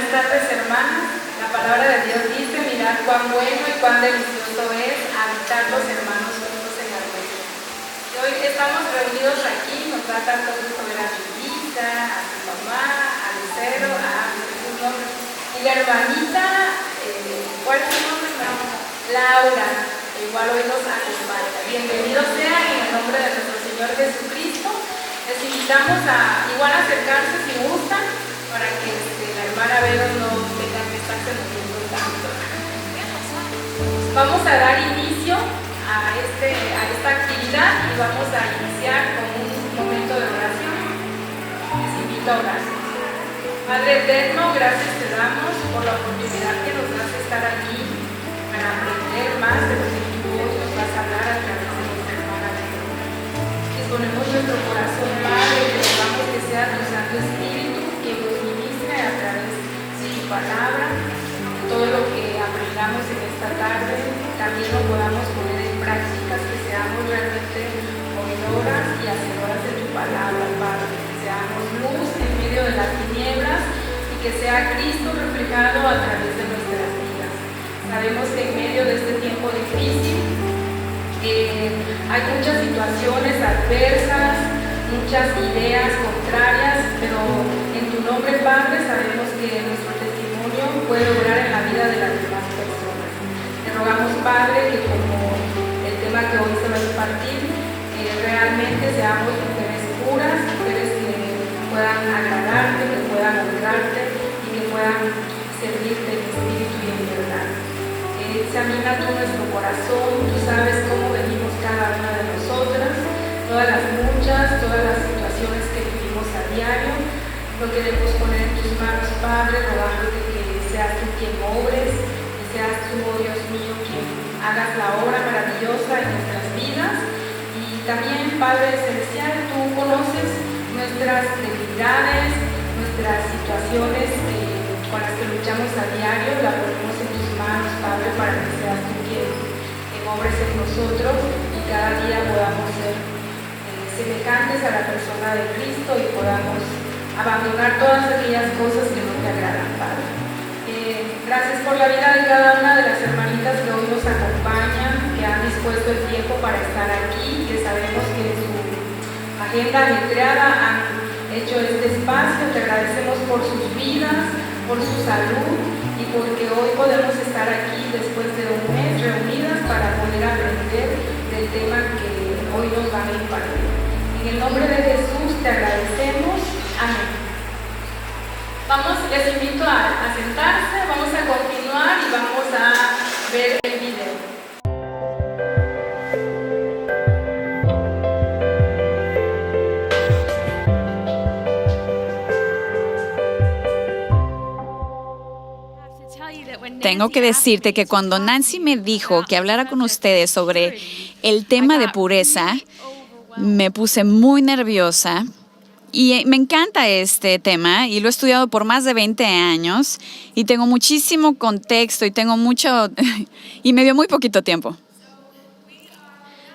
Buenas tardes, hermanas. La palabra de Dios dice: mirad cuán bueno y cuán delicioso es habitar los hermanos juntos en armonía. Y hoy estamos reunidos aquí, nos da tanto gusto ver a Lupita, a su mamá, a Lucero, a sus nombres. Y la hermanita, ¿cuál es su nombre? Laura, igual hoy nos acompaña. Bienvenidos sean en el nombre de nuestro Señor Jesucristo. Les invitamos a igual acercarse si gustan, para que la hermana Vero no tenga que estarse moviendo tanto. Vamos a dar inicio a esta actividad y vamos a iniciar con un momento de oración. Les invito a orar. Padre eterno, gracias te damos por la oportunidad que nos das de estar aquí para aprender más de lo que tú hoy nos vas a hablar a través de nuestra hermana Vero. Disponemos nuestro corazón, Padre, y te rogamos que sea tu Santo Espíritu quien nos ministre a través de su palabra. Todo lo que aprendamos en esta tarde también lo podamos poner en práctica, que seamos realmente oidoras y hacedoras de tu palabra, Padre. Que seamos luz en medio de las tinieblas y que sea Cristo reflejado a través de nuestras vidas. Sabemos que en medio de este tiempo difícil hay muchas situaciones adversas, muchas ideas contrarias, pero en tu nombre, Padre, sabemos que nuestro testimonio puede obrar en la vida de las demás personas. Te rogamos, Padre, que como el tema que hoy se va a impartir, realmente seamos mujeres puras, mujeres que puedan agradarte, que puedan honrarte y que puedan servirte en espíritu y en verdad. Examina tú nuestro corazón, tú sabes cómo venimos cada una de nosotras, todas las situaciones que vivimos a diario. Lo queremos poner en tus manos, Padre, rogándote que seas tú quien obres, que seas tú, oh Dios mío, quien hagas la obra maravillosa en nuestras vidas. Y también, Padre Celestial, tú conoces nuestras debilidades, nuestras situaciones con las que luchamos a diario, la ponemos en tus manos, Padre, para que seas tú quien obres en nosotros y cada día podamos ser semejantes a la persona de Cristo y podamos abandonar todas aquellas cosas que no te agradan, Padre. Gracias por la vida de cada una de las hermanitas que hoy nos acompañan, que han dispuesto el tiempo para estar aquí, que sabemos que su agenda ajetreada han hecho este espacio. Te agradecemos por sus vidas, por su salud y porque hoy podemos estar aquí después de un mes reunidas para poder aprender del tema que hoy nos van a impartir. En el nombre de Jesús te agradecemos. Amén. Les invito a sentarse, vamos a continuar y vamos a ver el video. Tengo que decirte que cuando Nancy me dijo que hablara con ustedes sobre el tema de pureza, me puse muy nerviosa y me encanta este tema y lo he estudiado por más de 20 años y tengo muchísimo contexto y tengo mucho y me dio muy poquito tiempo.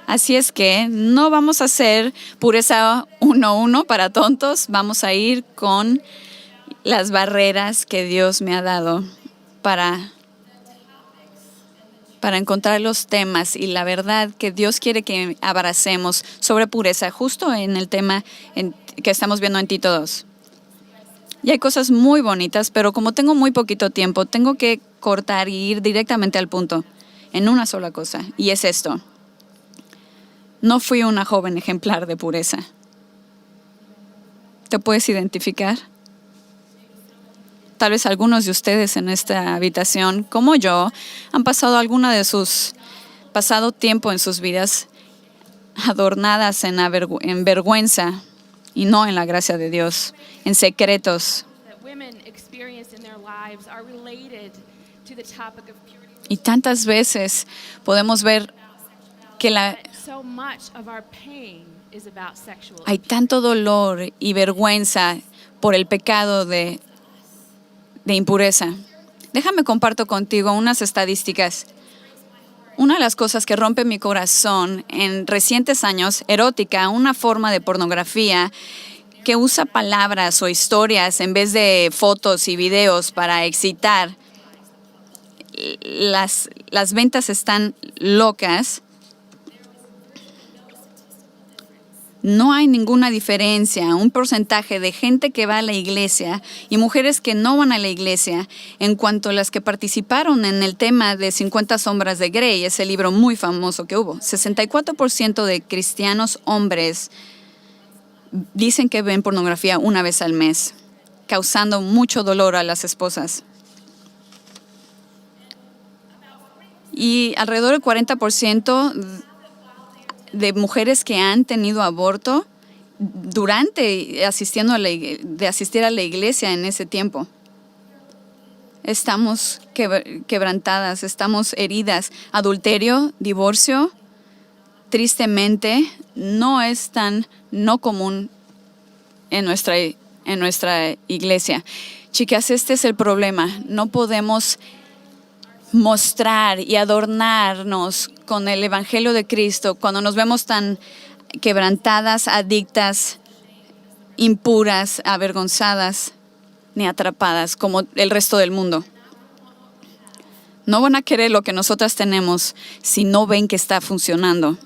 Así es que no vamos a hacer pureza 1-1 para tontos, vamos a ir con las barreras que Dios me ha dado para encontrar los temas y la verdad que Dios quiere que abracemos sobre pureza, justo en el tema que estamos viendo en Tito 2. Y hay cosas muy bonitas, pero como tengo muy poquito tiempo, tengo que cortar y ir directamente al punto, en una sola cosa, y es esto. No fui una joven ejemplar de pureza. ¿Te puedes identificar? Tal vez algunos de ustedes en esta habitación, como yo, han pasado pasado tiempo en sus vidas adornadas en vergüenza y no en la gracia de Dios, en secretos. Y tantas veces podemos ver que hay tanto dolor y vergüenza por el pecado de impureza. Déjame comparto contigo unas estadísticas. Una de las cosas que rompe mi corazón en recientes años, erótica, una forma de pornografía que usa palabras o historias en vez de fotos y videos para excitar. Las ventas están locas. No hay ninguna diferencia, un porcentaje de gente que va a la iglesia y mujeres que no van a la iglesia en cuanto a las que participaron en el tema de 50 sombras de Grey, ese libro muy famoso que hubo. 64% de cristianos hombres dicen que ven pornografía una vez al mes, causando mucho dolor a las esposas. Y alrededor del 40% de mujeres que han tenido aborto durante asistir a la iglesia en ese tiempo. Estamos quebrantadas, estamos heridas. Adulterio, divorcio, tristemente, no es tan no común en nuestra iglesia. Chicas, este es el problema. No podemos mostrar y adornarnos con el Evangelio de Cristo cuando nos vemos tan quebrantadas, adictas, impuras, avergonzadas, ni atrapadas como el resto del mundo. No van a querer lo que nosotras tenemos si no ven que está funcionando.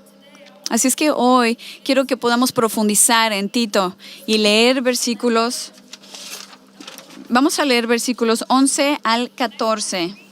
Así es que hoy quiero que podamos profundizar en Tito y leer versículos. Vamos a leer versículos 11 al 14.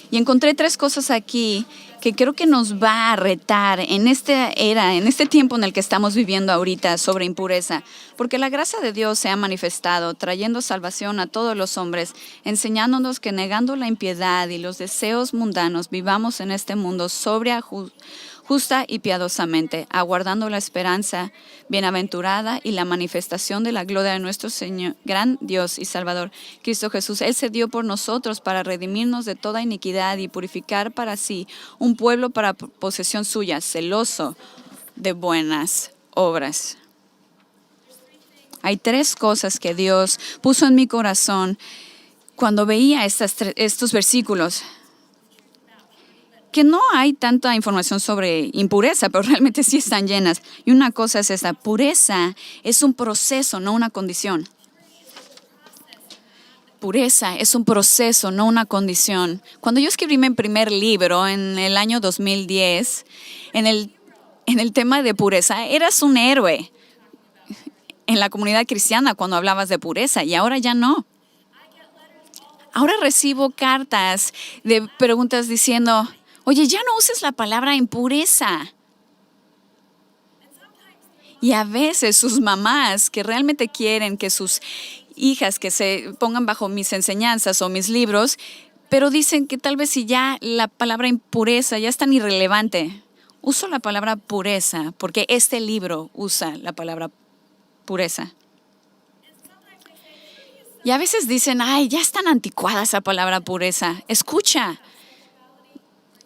Y encontré 3 cosas aquí que creo que nos va a retar en esta era, en este tiempo en el que estamos viviendo ahorita sobre impureza. Porque la gracia de Dios se ha manifestado, trayendo salvación a todos los hombres, enseñándonos que negando la impiedad y los deseos mundanos, vivamos en este mundo sobria, justa y piadosamente, aguardando la esperanza bienaventurada y la manifestación de la gloria de nuestro Señor, gran Dios y Salvador, Cristo Jesús. Él se dio por nosotros para redimirnos de toda iniquidad y purificar para sí un pueblo para posesión suya, celoso de buenas obras. Hay 3 cosas que Dios puso en mi corazón cuando veía estos versículos. Que no hay tanta información sobre impureza, pero realmente sí están llenas. Y una cosa es esta: pureza es un proceso, no una condición. Pureza es un proceso, no una condición. Cuando yo escribí mi primer libro en el año 2010, en el tema de pureza, eras un héroe en la comunidad cristiana cuando hablabas de pureza, y ahora ya no. Ahora recibo cartas de preguntas diciendo: oye, ya no uses la palabra impureza. Y a veces sus mamás que realmente quieren que sus hijas que se pongan bajo mis enseñanzas o mis libros, pero dicen que tal vez si ya la palabra impureza ya es tan irrelevante. Uso la palabra pureza porque este libro usa la palabra pureza. Y a veces dicen: ay, ya es tan anticuada esa palabra pureza. Escucha.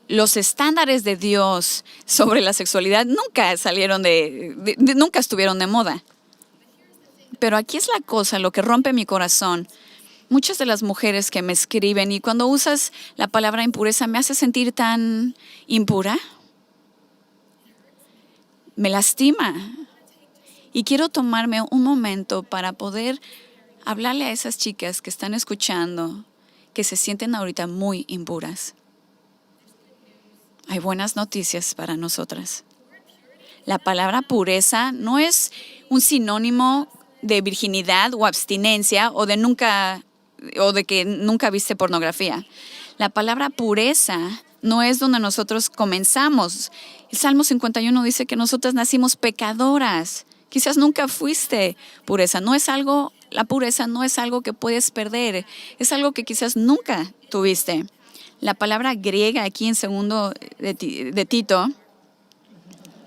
Los estándares de Dios sobre la sexualidad nunca nunca estuvieron de moda. Pero aquí es la cosa, lo que rompe mi corazón. Muchas de las mujeres que me escriben, y cuando usas la palabra impureza me hace sentir tan impura. Me lastima. Y quiero tomarme un momento para poder hablarle a esas chicas que están escuchando, que se sienten ahorita muy impuras. Hay buenas noticias para nosotras. La palabra pureza no es un sinónimo de virginidad o abstinencia o de que nunca viste pornografía. La palabra pureza no es donde nosotros comenzamos. El Salmo 51 dice que nosotras nacimos pecadoras. Quizás nunca fuiste pureza. La pureza no es algo que puedes perder. Es algo que quizás nunca tuviste. La palabra griega aquí en 2 de Tito,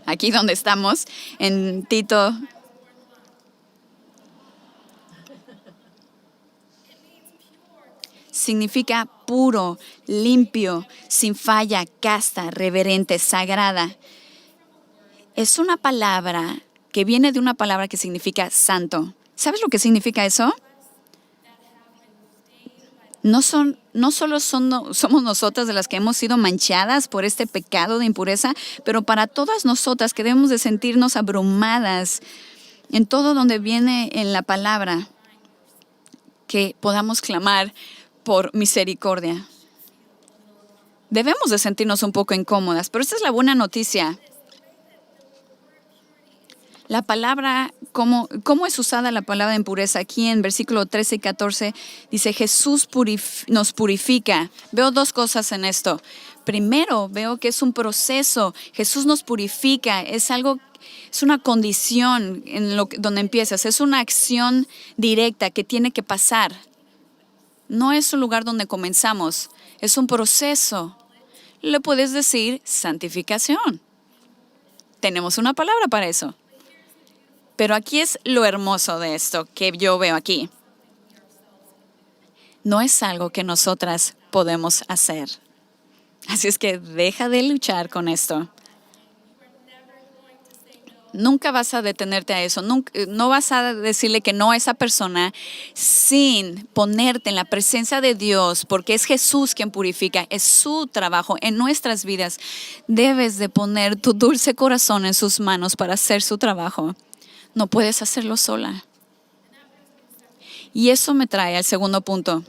aquí donde estamos, en Tito, significa puro, limpio, sin falla, casta, reverente, sagrada. Es una palabra que viene de una palabra que significa santo. ¿Sabes lo que significa eso? No solo somos nosotras de las que hemos sido manchadas por este pecado de impureza, pero para todas nosotras que debemos de sentirnos abrumadas En todo donde viene en la palabra que podamos clamar por misericordia. Debemos de sentirnos un poco incómodas, pero esta es la buena noticia. La palabra, ¿cómo es usada la palabra en pureza? Aquí en versículo 13 y 14 dice, Jesús nos purifica. Veo dos cosas en esto. Primero, veo que es un proceso. Jesús nos purifica. Es una condición donde empiezas. Es una acción directa que tiene que pasar. No es un lugar donde comenzamos. Es un proceso. Le puedes decir santificación. Tenemos una palabra para eso. Pero aquí es lo hermoso de esto que yo veo aquí. No es algo que nosotras podemos hacer. Así es que deja de luchar con esto. Nunca vas a detenerte a eso. No vas a decirle que no a esa persona sin ponerte en la presencia de Dios, porque es Jesús quien purifica, es su trabajo en nuestras vidas. Debes de poner tu dulce corazón en sus manos para hacer su trabajo. No puedes hacerlo sola. Y eso me trae al segundo punto.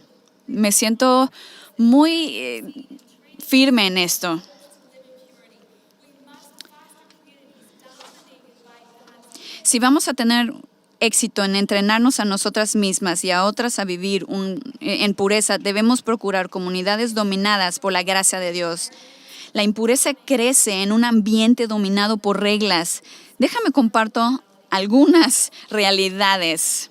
Me siento muy firme en esto. Si vamos a tener éxito en entrenarnos a nosotras mismas y a otras a vivir en pureza, debemos procurar comunidades dominadas por la gracia de Dios. La impureza crece en un ambiente dominado por reglas. Déjame comparto algunas realidades.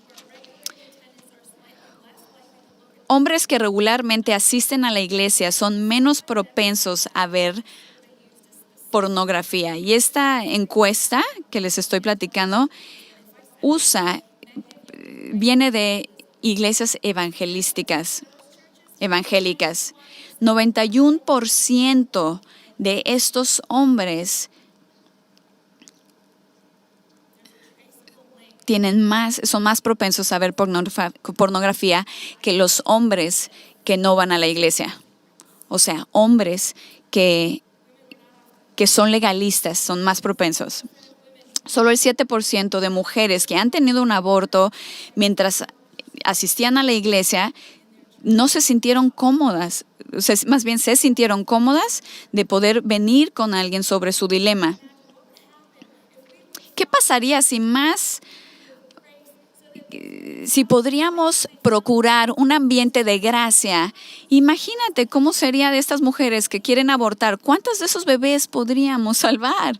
Hombres que regularmente asisten a la iglesia son menos propensos a ver pornografía. Y esta encuesta que les estoy platicando viene de iglesias evangélicas. 91% de estos hombres son más propensos a ver pornografía que los hombres que no van a la iglesia. O sea, hombres que son legalistas son más propensos. Solo el 7% de mujeres que han tenido un aborto mientras asistían a la iglesia no se sintieron cómodas, o sea, más bien se sintieron cómodas de poder venir con alguien sobre su dilema. ¿Qué pasaría si podríamos procurar un ambiente de gracia? Imagínate cómo sería de estas mujeres que quieren abortar. ¿Cuántos de esos bebés podríamos salvar?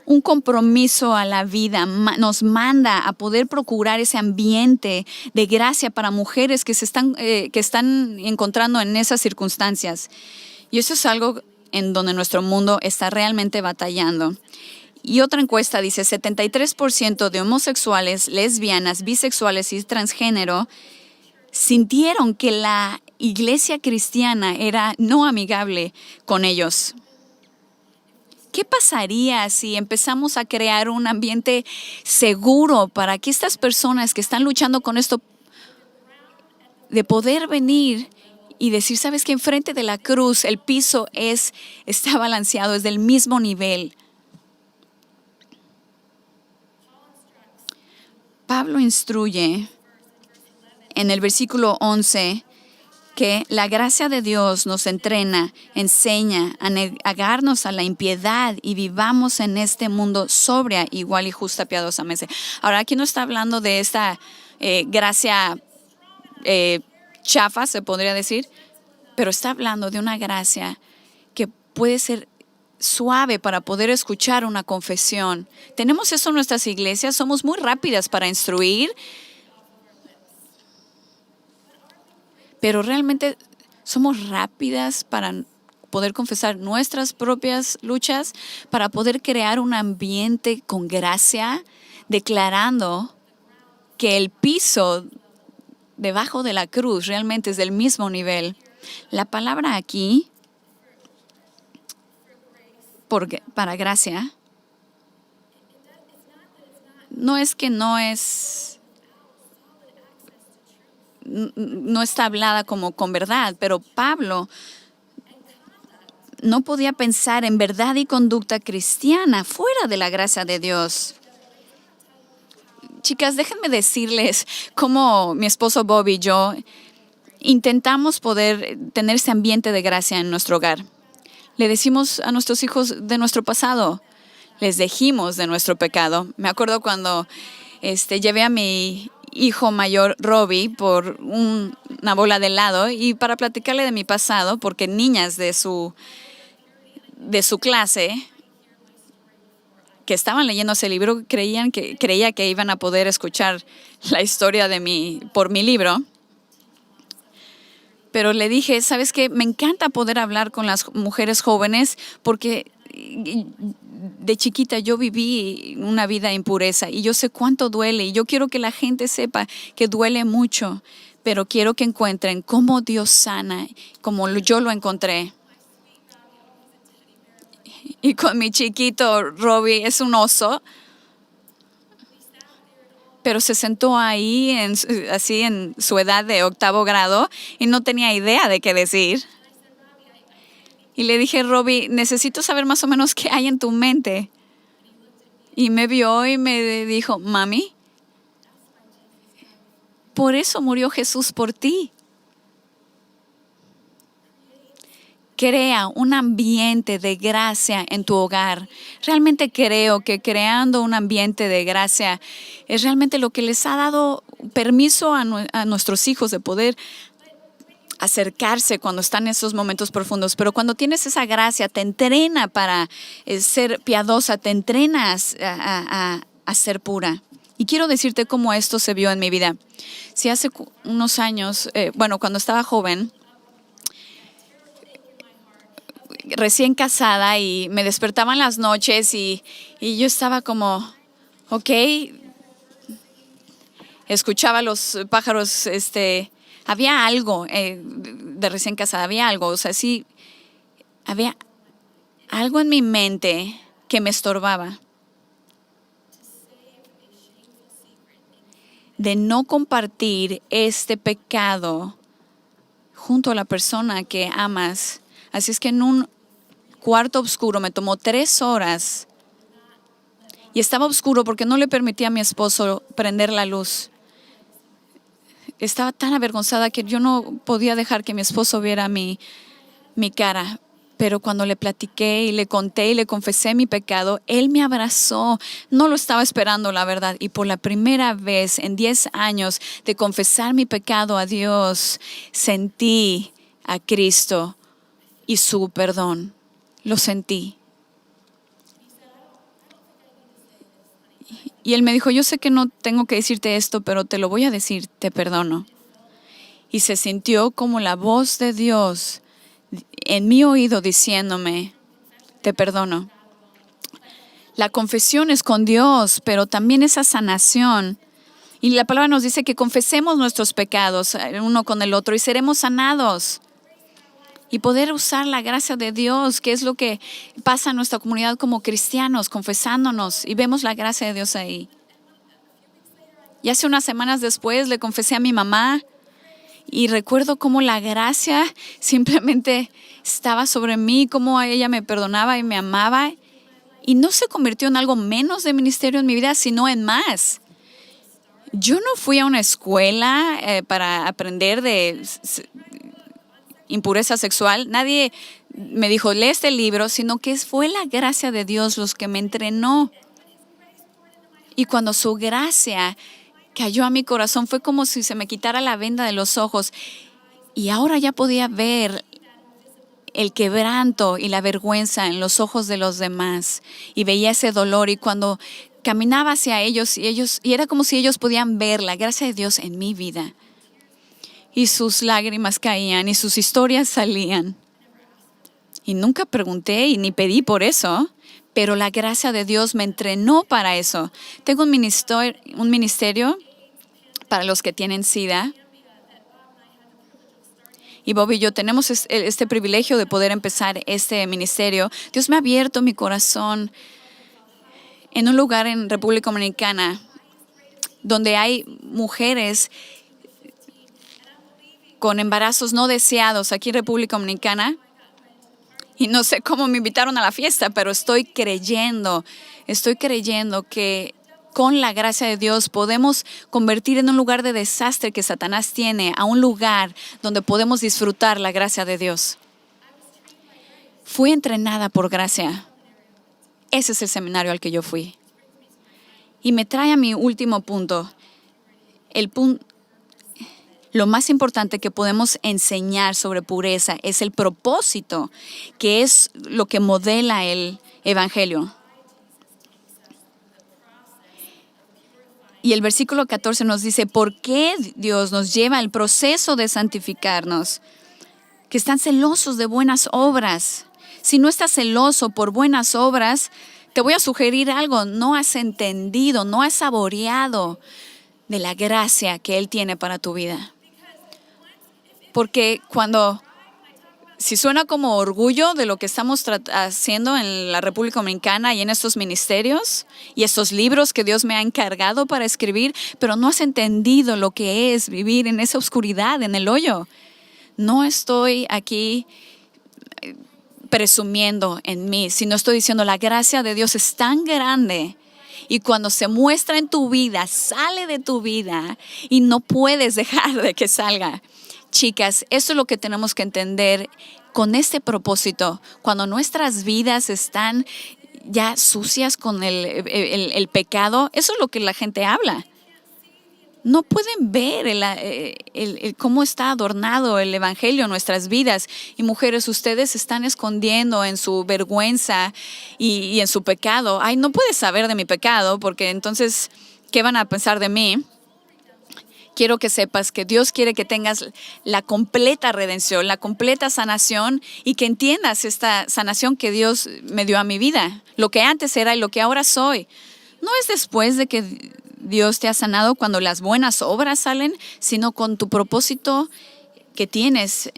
Un compromiso a la vida nos manda a poder procurar ese ambiente de gracia para mujeres que están encontrando en esas circunstancias. Y eso es algo en donde nuestro mundo está realmente batallando. Y otra encuesta dice, 73% de homosexuales, lesbianas, bisexuales y transgénero sintieron que la iglesia cristiana era no amigable con ellos. ¿Qué pasaría si empezamos a crear un ambiente seguro para que estas personas que están luchando con esto, de poder venir y decir, sabes que enfrente de la cruz el piso está balanceado, es del mismo nivel? Pablo instruye en el versículo 11 que la gracia de Dios nos enseña a negarnos a la impiedad y vivamos en este mundo sobria, igual y justa, piadosamente. Ahora, aquí no está hablando de esta gracia chafa, se podría decir, pero está hablando de una gracia que puede ser suave para poder escuchar una confesión. Tenemos eso en nuestras iglesias, somos muy rápidas para instruir, pero realmente somos rápidas para poder confesar nuestras propias luchas, para poder crear un ambiente con gracia, declarando que el piso debajo de la cruz realmente es del mismo nivel. La palabra aquí, para gracia, no está hablada como con verdad, pero Pablo no podía pensar en verdad y conducta cristiana fuera de la gracia de Dios. Chicas, déjenme decirles cómo mi esposo Bob y yo intentamos poder tener ese ambiente de gracia en nuestro hogar. Le decimos a nuestros hijos de nuestro pasado, les dijimos de nuestro pecado. Me acuerdo cuando llevé a mi hijo mayor, Robbie, por una bola de helado y para platicarle de mi pasado, porque niñas de su clase que estaban leyendo ese libro creía que iban a poder escuchar la historia por mi libro. Pero le dije, ¿sabes qué? Me encanta poder hablar con las mujeres jóvenes porque de chiquita yo viví una vida de impureza y yo sé cuánto duele y yo quiero que la gente sepa que duele mucho, pero quiero que encuentren cómo Dios sana, como yo lo encontré. Y con mi chiquito, Robbie, es un oso, pero se sentó ahí, así en su edad de 8º grado, y no tenía idea de qué decir. Y le dije, Robbie, necesito saber más o menos qué hay en tu mente. Y me vio y me dijo, mami, por eso murió Jesús por ti. Crea un ambiente de gracia en tu hogar. Realmente creo que creando un ambiente de gracia es realmente lo que les ha dado permiso a nuestros hijos de poder acercarse cuando están en esos momentos profundos. Pero cuando tienes esa gracia, te entrena para ser piadosa, te entrenas a ser pura. Y quiero decirte cómo esto se vio en mi vida. Si hace unos años, cuando estaba joven, recién casada y me despertaba en las noches y yo estaba como, ok, escuchaba los pájaros, había algo de recién casada, había algo, o sea, sí, había algo en mi mente que me estorbaba. De no compartir este pecado junto a la persona que amas. Así es que en un cuarto oscuro me tomó 3 horas y estaba oscuro porque no le permití a mi esposo prender la luz. Estaba tan avergonzada que yo no podía dejar que mi esposo viera mi cara. Pero cuando le platiqué y le conté y le confesé mi pecado, él me abrazó. No lo estaba esperando, la verdad. Y por la primera vez en 10 años de confesar mi pecado a Dios, sentí a Cristo y su perdón. Lo sentí. Y él me dijo, yo sé que no tengo que decirte esto, pero te lo voy a decir, te perdono. Y se sintió como la voz de Dios en mi oído diciéndome, te perdono. La confesión es con Dios, pero también esa sanación. Y la palabra nos dice que confesemos nuestros pecados uno con el otro y seremos sanados. Y poder usar la gracia de Dios, que es lo que pasa en nuestra comunidad como cristianos, confesándonos, y vemos la gracia de Dios ahí. Y hace unas semanas después le confesé a mi mamá y recuerdo cómo la gracia simplemente estaba sobre mí, cómo ella me perdonaba y me amaba. Y no se convirtió en algo menos de ministerio en mi vida, sino en más. Yo no fui a una escuela para aprender de impureza sexual. Nadie me dijo, lee este libro, sino que fue la gracia de Dios los que me entrenó. Y cuando su gracia cayó a mi corazón, fue como si se me quitara la venda de los ojos. Y ahora ya podía ver el quebranto y la vergüenza en los ojos de los demás. Y veía ese dolor. Y cuando caminaba hacia ellos, y era como si ellos podían ver la gracia de Dios en mi vida. Y sus lágrimas caían y sus historias salían. Y nunca pregunté y ni pedí por eso, pero la gracia de Dios me entrenó para eso. Tengo un ministerio para los que tienen SIDA. Y Bob y yo tenemos este privilegio de poder empezar este ministerio. Dios me ha abierto mi corazón en un lugar en República Dominicana donde hay mujeres con embarazos no deseados aquí en República Dominicana. Y no sé cómo me invitaron a la fiesta, pero estoy creyendo que con la gracia de Dios podemos convertir en un lugar de desastre que Satanás tiene a un lugar donde podemos disfrutar la gracia de Dios. Fui entrenada por gracia. Ese es el seminario al que yo fui. Y me trae a mi último punto. Lo más importante que podemos enseñar sobre pureza es el propósito, que es lo que modela el Evangelio. Y el versículo 14 nos dice, ¿por qué Dios nos lleva al proceso de santificarnos? Que están celosos de buenas obras. Si no estás celoso por buenas obras, te voy a sugerir algo. No has entendido, no has saboreado de la gracia que Él tiene para tu vida. Porque si suena como orgullo de lo que estamos haciendo en la República Dominicana y en estos ministerios y estos libros que Dios me ha encargado para escribir, pero no has entendido lo que es vivir en esa oscuridad, en el hoyo. No estoy aquí presumiendo en mí, sino estoy diciendo la gracia de Dios es tan grande. Y cuando se muestra en tu vida, sale de tu vida y no puedes dejar de que salga. Chicas, esto es lo que tenemos que entender con este propósito. Cuando nuestras vidas están ya sucias con el pecado, eso es lo que la gente habla. No pueden ver cómo está adornado el Evangelio en nuestras vidas. Y mujeres, ustedes están escondiendo en su vergüenza y en su pecado. Ay, no puedes saber de mi pecado porque entonces, ¿qué van a pensar de mí? Quiero que sepas que Dios quiere que tengas la completa redención, la completa sanación y que entiendas esta sanación que Dios me dio a mi vida. Lo que antes era y lo que ahora soy. No es después de que Dios te ha sanado cuando las buenas obras salen, sino con tu propósito que tienes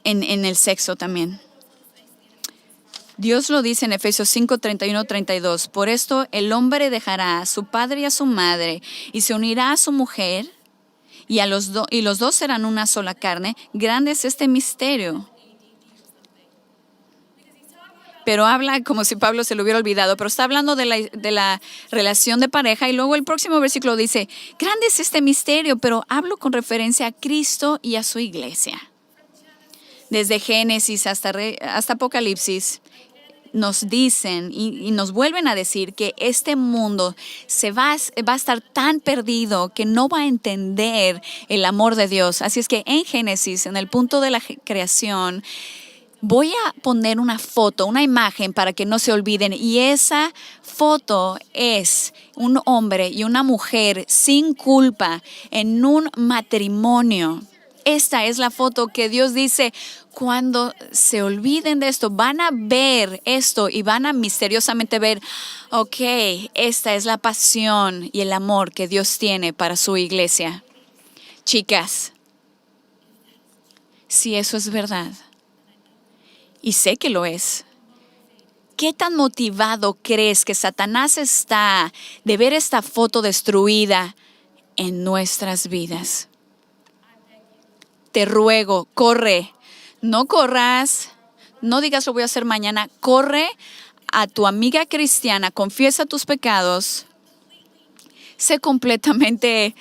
en el sexo también. Dios lo dice en Efesios 5, 31, 32. Por esto el hombre dejará a su padre y a su madre y se unirá a su mujer y los dos serán una sola carne. Grande es este misterio. Pero habla como si Pablo se lo hubiera olvidado, pero está hablando de la relación de pareja y luego el próximo versículo dice, grande es este misterio, pero hablo con referencia a Cristo y a su iglesia. Desde Génesis hasta Apocalipsis nos dicen y nos vuelven a decir que este mundo va a estar tan perdido que no va a entender el amor de Dios. Así es que en Génesis, en el punto de la creación, voy a poner una foto, una imagen para que no se olviden. Y esa foto es un hombre y una mujer sin culpa en un matrimonio. Esta es la foto que Dios dice, cuando se olviden de esto, van a ver esto y van a misteriosamente ver, ok, esta es la pasión y el amor que Dios tiene para su iglesia. Chicas, si eso es verdad, y sé que lo es, ¿qué tan motivado crees que Satanás está de ver esta foto destruida en nuestras vidas? Te ruego, corre, no corras, no digas lo voy a hacer mañana, corre a tu amiga cristiana, confiesa tus pecados, sé completamente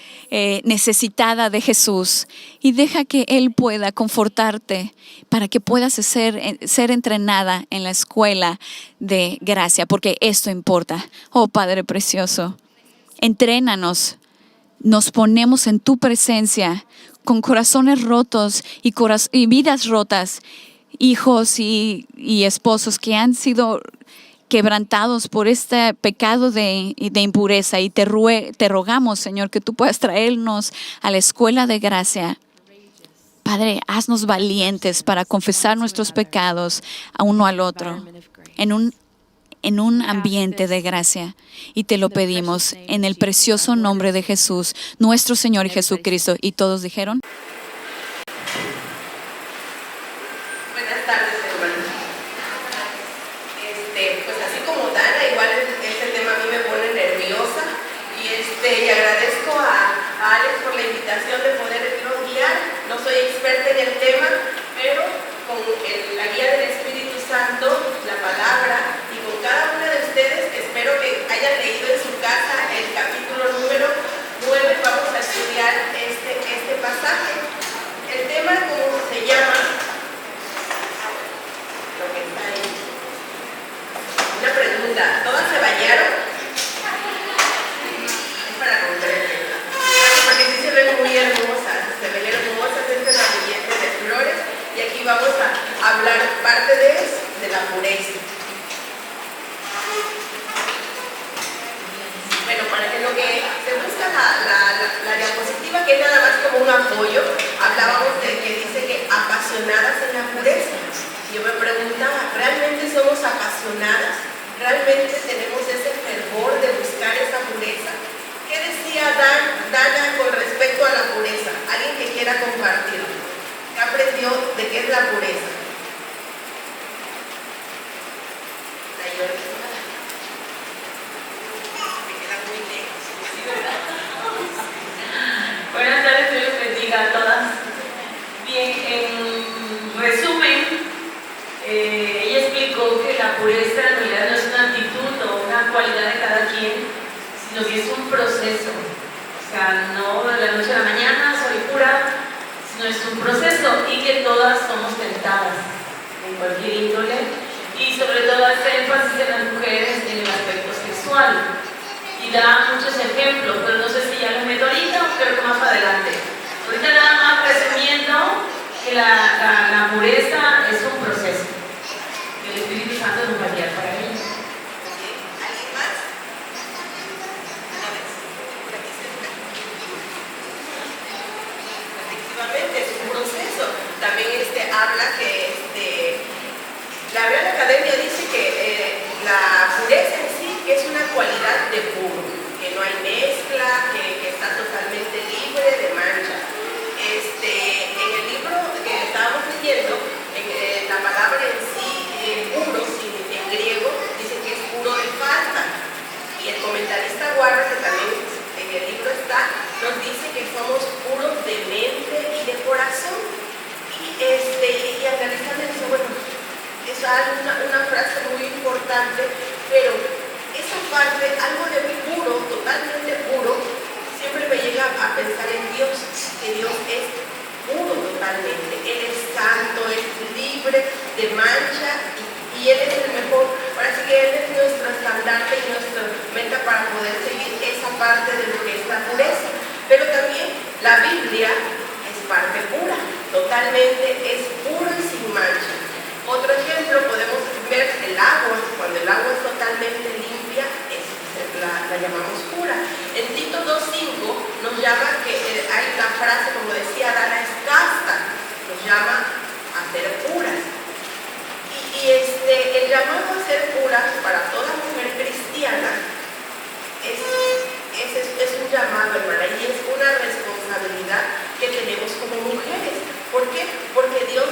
necesitada de Jesús y deja que Él pueda confortarte para que puedas ser entrenada en la escuela de gracia, porque esto importa. Oh Padre precioso, entrénanos, nos ponemos en tu presencia con corazones rotos y vidas rotas, hijos y esposos que han sido quebrantados por este pecado de impureza, y te rogamos, Señor, que tú puedas traernos a la escuela de gracia. Padre, haznos valientes para confesar nuestros pecados a uno al otro en un ambiente de gracia, y te lo pedimos en el precioso nombre de Jesús, nuestro Señor y Jesucristo. Y todos dijeron, buenas tardes, hermanos. Pues así como Dana, igual este tema a mí me pone nerviosa y agradezco a Alex por la invitación de podernos guiar. No soy experta en el tema, pero con la guía del Espíritu Santo, la palabra, y con cada una de ustedes espero que hayan leído en su casa el capítulo número 9. Vamos a estudiar este pasaje. El tema, como se llama, lo que está ahí. Una pregunta, ¿todas se bañaron? Es para romper, porque sí se ven muy hermosas, este ramillete de flores, y aquí vamos a hablar parte de eso, de la pureza. Bueno, para que lo que se busca la diapositiva, que es nada más como un apoyo, hablábamos de que dice que apasionadas en la pureza. Yo me preguntaba, ¿realmente somos apasionadas? ¿Realmente tenemos ese fervor de buscar esa pureza? ¿Qué decía Dana con respecto a la pureza? Alguien que quiera compartirlo. ¿Qué aprendió de qué es la pureza? Me queda muy lejos. Buenas tardes, Dios les bendiga a todas. Bien, en resumen, ella explicó que la pureza en realidad no es una actitud o una cualidad de cada quien, sino que es un proceso. O sea, no de la noche a la mañana soy pura, sino es un proceso, y que todas somos tentadas en cualquier índole, y sobre todo hace énfasis en las mujeres en el aspecto sexual. Y da muchos ejemplos, pero no sé si ya los meto ahorita o creo que más adelante. Ahorita nada más resumiendo que la pureza es un proceso. El Espíritu Santo nos va a guiar para ello. ¿Alguien más? Efectivamente, es un proceso. También habla que la Real Academia dice que la pureza en sí es una cualidad de puro, que no hay mezcla, que está totalmente libre de mancha. En el libro que estábamos leyendo, la palabra en sí, puro, en griego, dice que es puro de falta. Y el comentarista Guarda, que también en el libro está, nos dice que somos puros de mente y de corazón. Y analizando dice, bueno, es una frase muy importante, pero esa parte, algo de puro, totalmente puro, siempre me llega a pensar en Dios, que Dios es puro totalmente. Él es santo, es libre de mancha y Él es el mejor. Ahora sí que Él es nuestro estandarte y nuestra meta para poder seguir esa parte de lo que es la pureza. Pero también la Biblia es parte pura, totalmente es puro y sin mancha. Otro ejemplo, podemos ver el agua. Cuando el agua es totalmente limpia, la llamamos pura. En Tito 2.5 nos llama que hay una frase, como decía Dana, es casta, nos llama a ser puras. Y el llamado a ser puras para toda mujer cristiana es un llamado, hermana, y es una responsabilidad que tenemos como mujeres. ¿Por qué? Porque Dios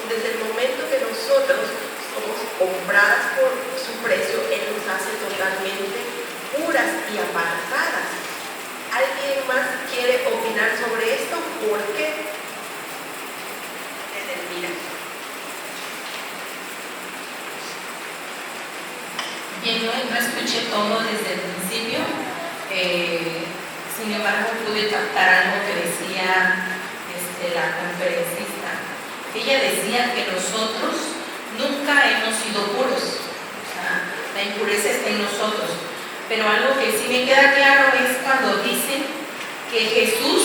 desde el momento que nosotros somos compradas por su precio, Él nos hace totalmente puras y apartadas. ¿Alguien más quiere opinar sobre esto? ¿Por qué? Mira. Bien, no escuché todo desde el principio, sin embargo pude captar algo que decía la conferencista. Ella decía que nosotros nunca hemos sido puros, o sea, la impureza está en nosotros, pero algo que sí me queda claro es cuando dice que Jesús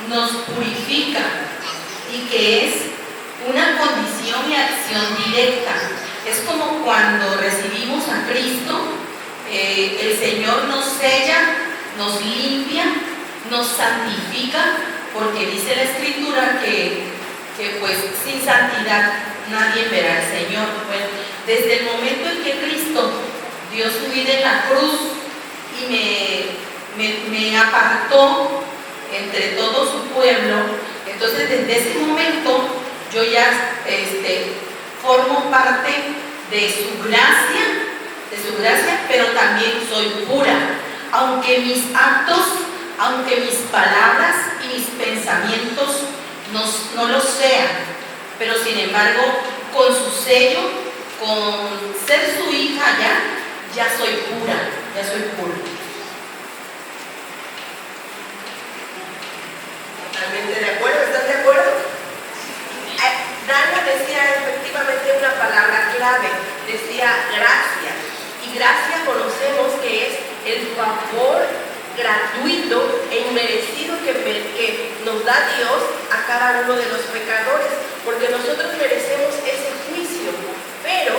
nos purifica y que es una condición y acción directa. Es como cuando recibimos a Cristo, el Señor nos sella, nos limpia, nos santifica, porque dice la Escritura que pues sin santidad nadie verá al Señor. Bueno, desde el momento en que Cristo dio su vida en la cruz y me apartó entre todo su pueblo, entonces desde ese momento yo ya formo parte de su gracia, pero también soy pura, aunque mis actos, aunque mis palabras y mis pensamientos no lo sean, pero sin embargo con su sello con ser su hija ya soy pura, ya soy pura. Totalmente de acuerdo, ¿estás de acuerdo? Dana decía efectivamente una palabra clave, decía gracia. Y gracia conocemos que es el favor gratuito e inmerecido que nos da Dios a cada uno de los pecadores, porque nosotros merecemos ese juicio, pero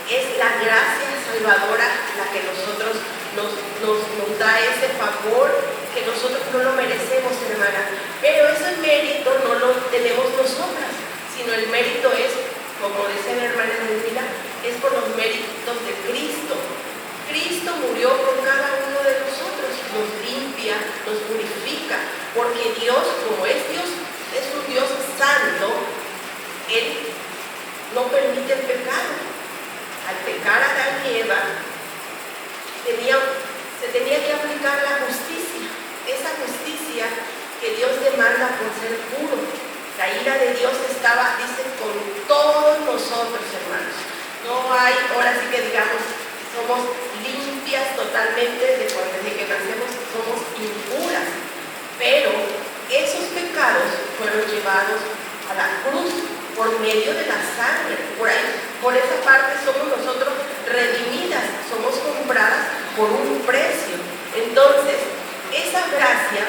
es la gracia salvadora la que nosotros nos da ese favor que nosotros no lo merecemos, hermana. Pero ese mérito no lo tenemos nosotras, sino el mérito es, como decía la hermana Elvira, es por los méritos de Cristo. Cristo murió por cada uno de nosotros, nos limpia, nos purifica, porque Dios, como es Dios, es un Dios santo, Él no permite el pecado. Al pecar a Adán y Eva, se tenía que aplicar la justicia, esa justicia que Dios demanda por ser puro. La ira de Dios estaba, dice, con todos nosotros, hermanos. No hay, ahora sí que digamos, somos limpias totalmente desde que nacemos, somos impuras. Pero esos pecados fueron llevados a la cruz por medio de la sangre. Por esa parte somos nosotros redimidas, somos compradas por un precio. Entonces, esa gracia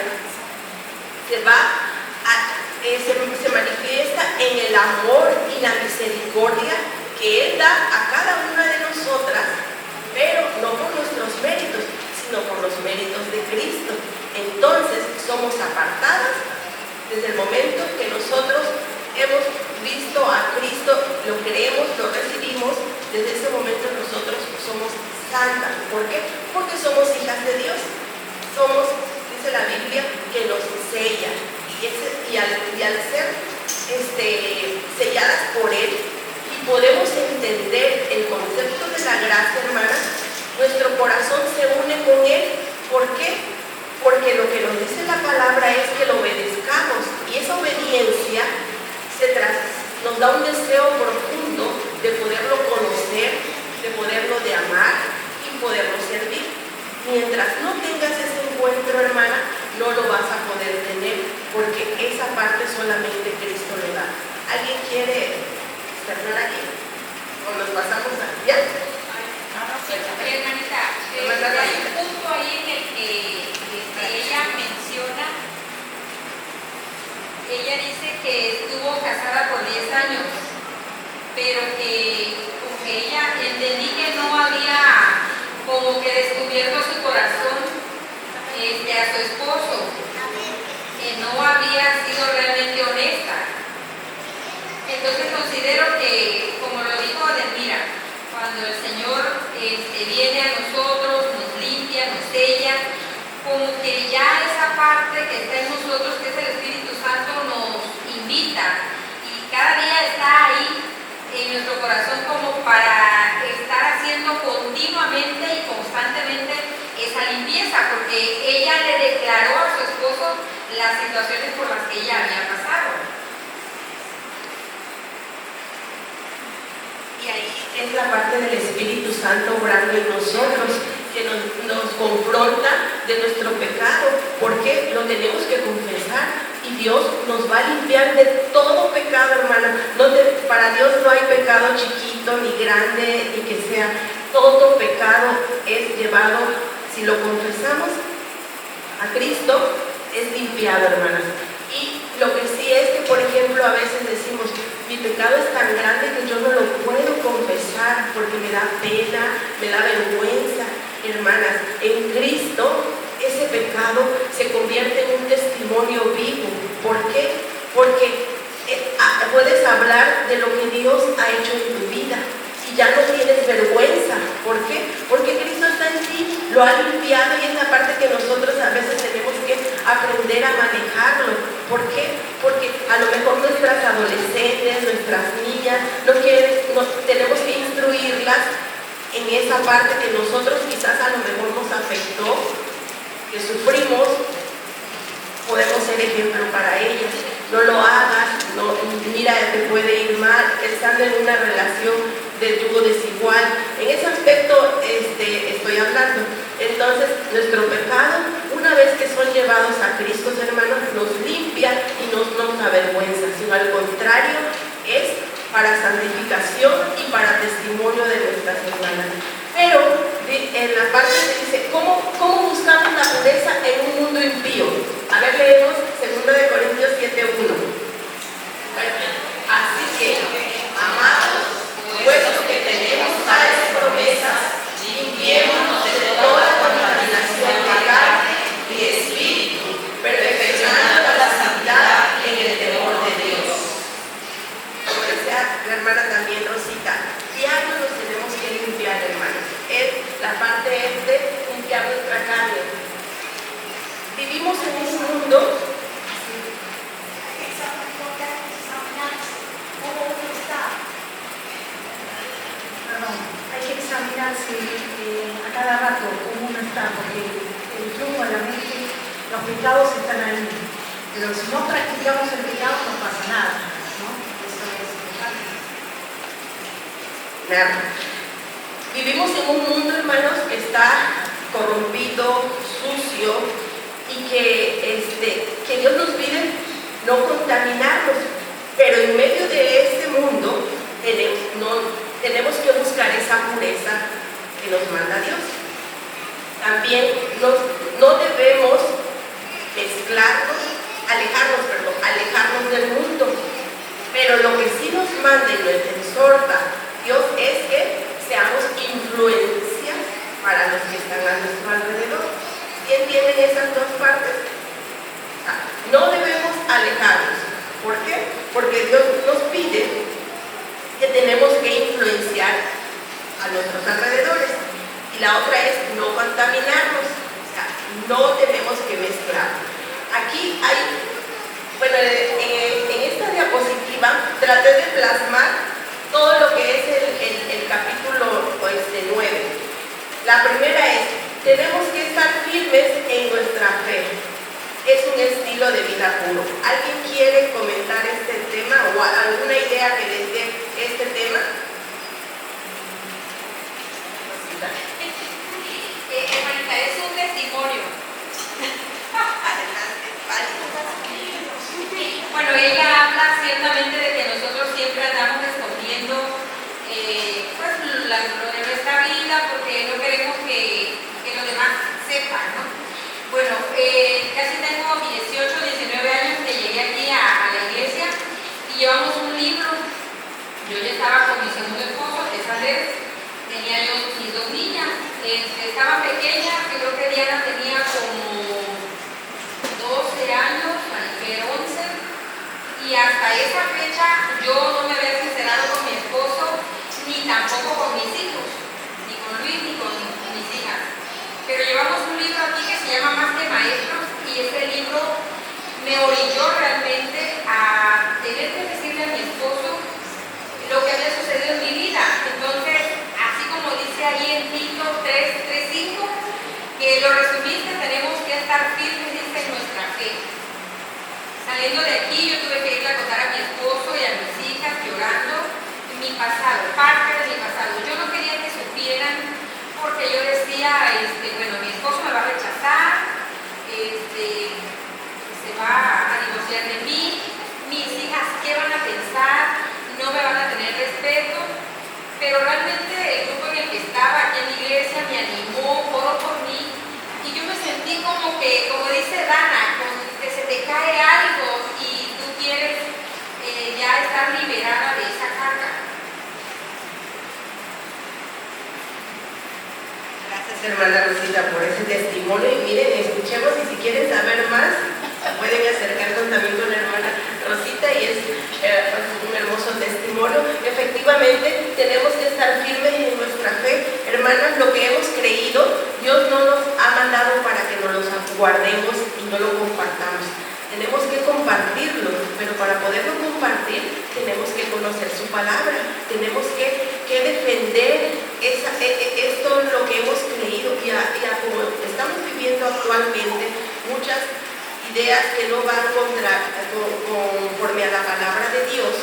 se manifiesta en el amor y la misericordia que Él da a cada una de nosotras, pero no por nuestros méritos, sino por los méritos de Cristo. Entonces, somos apartadas desde el momento que nosotros hemos visto a Cristo, lo creemos, lo recibimos, desde ese momento nosotros somos santas. ¿Por qué? Porque somos hijas de Dios. Somos, dice la Biblia, que nos sella. Y al ser selladas por Él, y podemos entender el concepto de la gracia, hermanas, nuestro corazón se une con Él. ¿Por qué? Porque lo que nos dice la palabra es que lo obedezcamos, y esa obediencia nos da un deseo profundo de poderlo conocer, de poderlo de amar y poderlo servir. Mientras no tengas ese encuentro, hermana, no lo vas a poder tener, porque esa parte solamente Cristo lo da. ¿Alguien quiere cerrar aquí? ¿O nos pasamos a ya? Hermanita, hay un punto ahí en el que ella menciona. Ella dice que estuvo casada por 10 años, pero que ella entendí que no había como que descubierto su corazón a su esposo, que no había sido realmente honesta. Entonces considero que, como lo dijo Adelmira, cuando el Señor viene a nosotros, nos limpia, nos sella, como que ya esa parte que está en nosotros, que es el Espíritu Santo, nos invita, y cada día está ahí en nuestro corazón como para estar haciendo continuamente y constantemente esa limpieza, porque ella le declaró a su esposo las situaciones por las que ella había pasado. Y ahí es la parte del Espíritu Santo obrando en nosotros, que nos confronta de nuestro pecado, porque lo tenemos que confesar, y Dios nos va a limpiar de todo pecado, hermana. Para Dios no hay pecado chiquito ni grande, ni que sea, todo pecado es llevado, si lo confesamos a Cristo, es limpiado, hermanas. Y lo que sí es que, por ejemplo, a veces decimos, mi pecado es tan grande que yo no lo puedo confesar porque me da pena, me da vergüenza. Hermanas, en Cristo ese pecado se convierte en un testimonio vivo. ¿Por qué? Porque puedes hablar de lo que Dios ha hecho en tu vida y ya no tienes vergüenza. ¿Por qué? Porque Cristo está en ti, lo ha limpiado, y es la parte que nosotros a veces tenemos que aprender a manejarlo. ¿Por qué? Porque a lo mejor nuestras adolescentes, nuestras niñas, tenemos que instruirlas en esa parte que nosotros quizás a lo mejor nos afectó, que sufrimos. Podemos ser ejemplo para ellas. No lo hagas, mira, te puede ir mal, estando en una relación del yugo desigual. En ese aspecto estoy hablando. Entonces, nuestro pecado, una vez que son llevados a Cristo, hermanos, nos limpia y no nos avergüenza, sino al contrario, es para santificación y para testimonio de nuestras hermanas. Pero en la parte que dice, ¿cómo buscamos la pureza en un mundo impío? A ver, leemos 2 Corintios 7:1. Así que, amados, puesto que tenemos tales promesas, limpiémonos de toda contaminación de carne y espíritu, perfeccionando la santidad en el temor de Dios. Como decía la hermana también, Rosita, diario nos tenemos que limpiar, hermanos. La parte es de limpiar nuestra carne. Vivimos en un mundo hay que examinarse a cada rato cómo uno está, porque el flujo de la mente, los pecados están ahí. Pero si no practicamos el pecado no pasa nada, ¿no? Eso es importante. nada. Vivimos en un mundo, hermanos, que está corrompido, sucio, y que Dios nos pide no contaminarnos. Pero en medio de este mundo tenemos que buscar esa pureza que nos manda Dios. También no debemos alejarnos del mundo. Pero lo que sí nos manda y nos exhorta Dios es que seamos influencia para los que están a nuestro alrededor. ¿Sí entienden esas dos partes? No debemos alejarnos. ¿Por qué? Porque Dios nos pide que tenemos que influenciar a nuestros alrededores. Y la otra es no contaminarnos. O sea, no tenemos que mezclar. Aquí hay, bueno, en esta diapositiva traté de plasmar todo lo que es el capítulo 9. La primera es, tenemos que estar firmes en nuestra fe. Es un estilo de vida puro. ¿Alguien quiere comentar este tema o alguna idea que les dé este tema? Hermanita, es un testimonio. Adelante, Bueno, ella habla ciertamente de que nosotros siempre andamos escondiendo pues, lo de nuestra vida porque no queremos que los demás sepan, ¿no? Bueno, casi tengo 18, 19 años que llegué aquí a la iglesia y llevamos un libro. Yo ya estaba con mi segundo esposo, que es Andrés, tenía yo mis dos niñas, estaba pequeña, yo creo que Diana tenía como 12 años, Marifer 11, y hasta esa fecha yo no me había sincerado con mi esposo, ni tampoco con mis hijos, ni con Luis, ni con mis hijas. Pero llevamos un libro aquí que se llama Más que Maestros, y ese libro me orilló realmente a tener que decirle a mi esposo lo que había sucedido en mi vida. Entonces, así como dice ahí en Tito 3:5, que lo resumiste, tenemos que estar firmes en nuestra fe. Saliendo de aquí, yo tuve que irle a contar a mi esposo y a mis hijas llorando mi pasado, parte de mi pasado. Yo no quería que supieran, porque yo decía, bueno, mi esposo me va a rechazar, se va a divorciar de mí, mis hijas, ¿qué van a pensar? No me van a tener respeto. Pero realmente el grupo en el que estaba aquí en la iglesia me animó, oró por mí, y yo me sentí como dice Dana, que se te cae algo y tú quieres ya estar liberada de esa carga. Gracias, hermana Rosita, por ese testimonio. Y miren, escuchemos, y si quieren saber más, pueden acercarnos también con la hermana Rosita, y es un hermoso testimonio. Efectivamente, tenemos que estar firmes en nuestra fe. Hermanas, lo que hemos creído, Dios no nos ha mandado para que nos lo guardemos y no lo compartamos. Tenemos que compartirlo, pero para poderlo compartir tenemos que conocer su palabra, tenemos que defender esto, lo que hemos creído, y como estamos viviendo actualmente, muchas ideas que no van conforme a la palabra de Dios.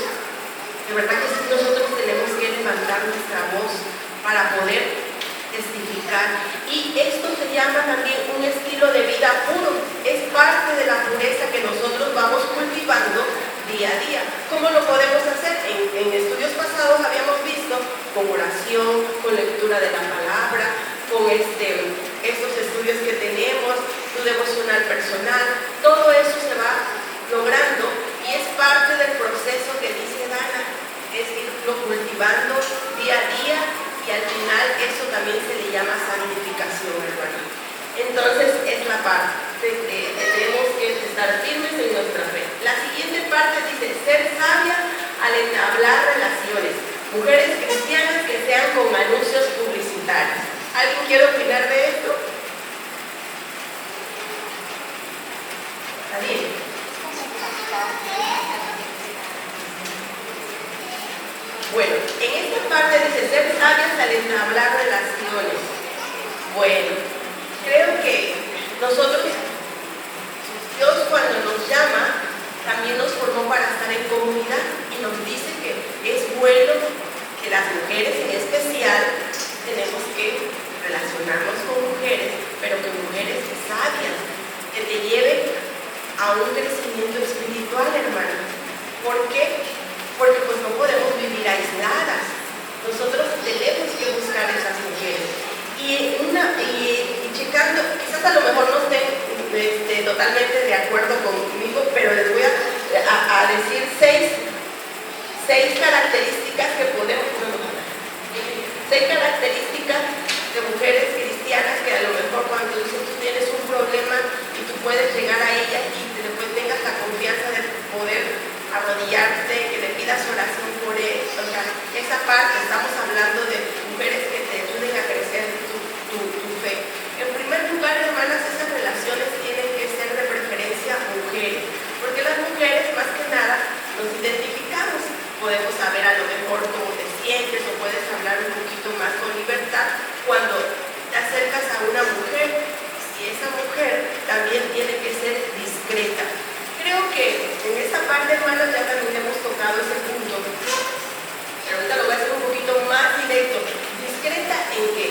De verdad que sí, nosotros tenemos que levantar nuestra voz para poder testificar. Y esto se llama también un estilo de vida puro. Es parte de la pureza que nosotros vamos cultivando día a día. ¿Cómo lo podemos hacer? En estudios pasados habíamos visto con oración, con lectura de la palabra, con estos estudios que tenemos, tu devocional personal. Todo eso se va logrando y es parte del proceso que dice Dana, es irlo cultivando día a día, y al final eso también se le llama santificación, hermano. Entonces es la parte que tenemos que estar firmes en nuestra fe. La siguiente parte dice ser sabia al entablar relaciones. Mujeres cristianas que sean con anuncios publicitarios. ¿Alguien quiere opinar de esto? ¿Está bien? Bueno, en esta parte dice ser sabias al entablar relaciones. Bueno, creo que nosotros, Dios cuando nos llama, también nos formó para estar en comunidad y nos dice que es bueno que las mujeres en especial tenemos que relacionarnos con mujeres, pero que mujeres sabias, que te lleven a un crecimiento espiritual, hermano. ¿Por qué? Porque pues no podemos vivir aisladas. Nosotros tenemos que buscar esas mujeres. Y checando, quizás a lo mejor no estén totalmente de acuerdo conmigo, pero les voy a decir seis características que podemos, seis características de mujeres cristianas que a lo mejor cuando tú tienes un problema y tú puedes llegar a ella y después tengas la confianza de poder arrodillarte, que le pidas oración por él. O sea, esa parte, estamos hablando de mujeres que te ayuden a crecer tu fe. En primer lugar, hermanas, esas relaciones tienen que ser de preferencia mujeres, porque las mujeres más que nada nos identificamos. Podemos saber a lo mejor cómo te sientes o puedes hablar un poquito más con libertad cuando te acercas a una mujer, y esa mujer también tiene que ser discreta. Creo que en esta parte, hermanos, ya también hemos tocado ese punto, pero ahorita lo voy a hacer un poquito más directo. Discreta en que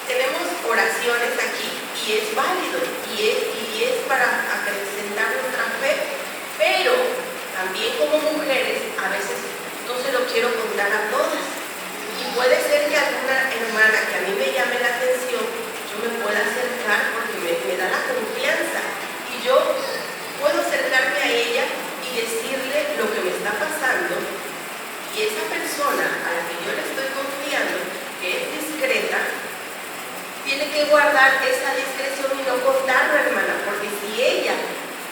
tenemos oraciones aquí y es válido y es para acrecentar nuestra fe, pero también como mujeres a veces no se lo quiero contar a todas, y puede ser que alguna hermana que a mí me llame la atención yo me pueda acercar porque me da la confianza y yo puedo acercarme a ella y decirle lo que me está pasando, y esa persona a la que yo le estoy confiando, que es discreta, tiene que guardar esa discreción y no contarlo, hermana, porque si ella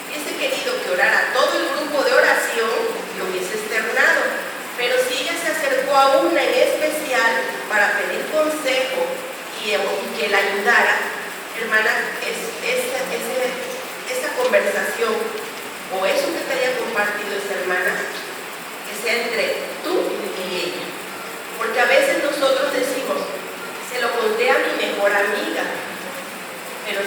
hubiese querido que orara todo el grupo de oración, lo hubiese externado, pero si ella se acercó a una en especial para pedir consejo y que la ayudara, hermana, esa conversación o eso que te haya compartido esa hermana, que sea entre tú y ella. Porque a veces nosotros decimos, se lo conté a mi mejor amiga, pero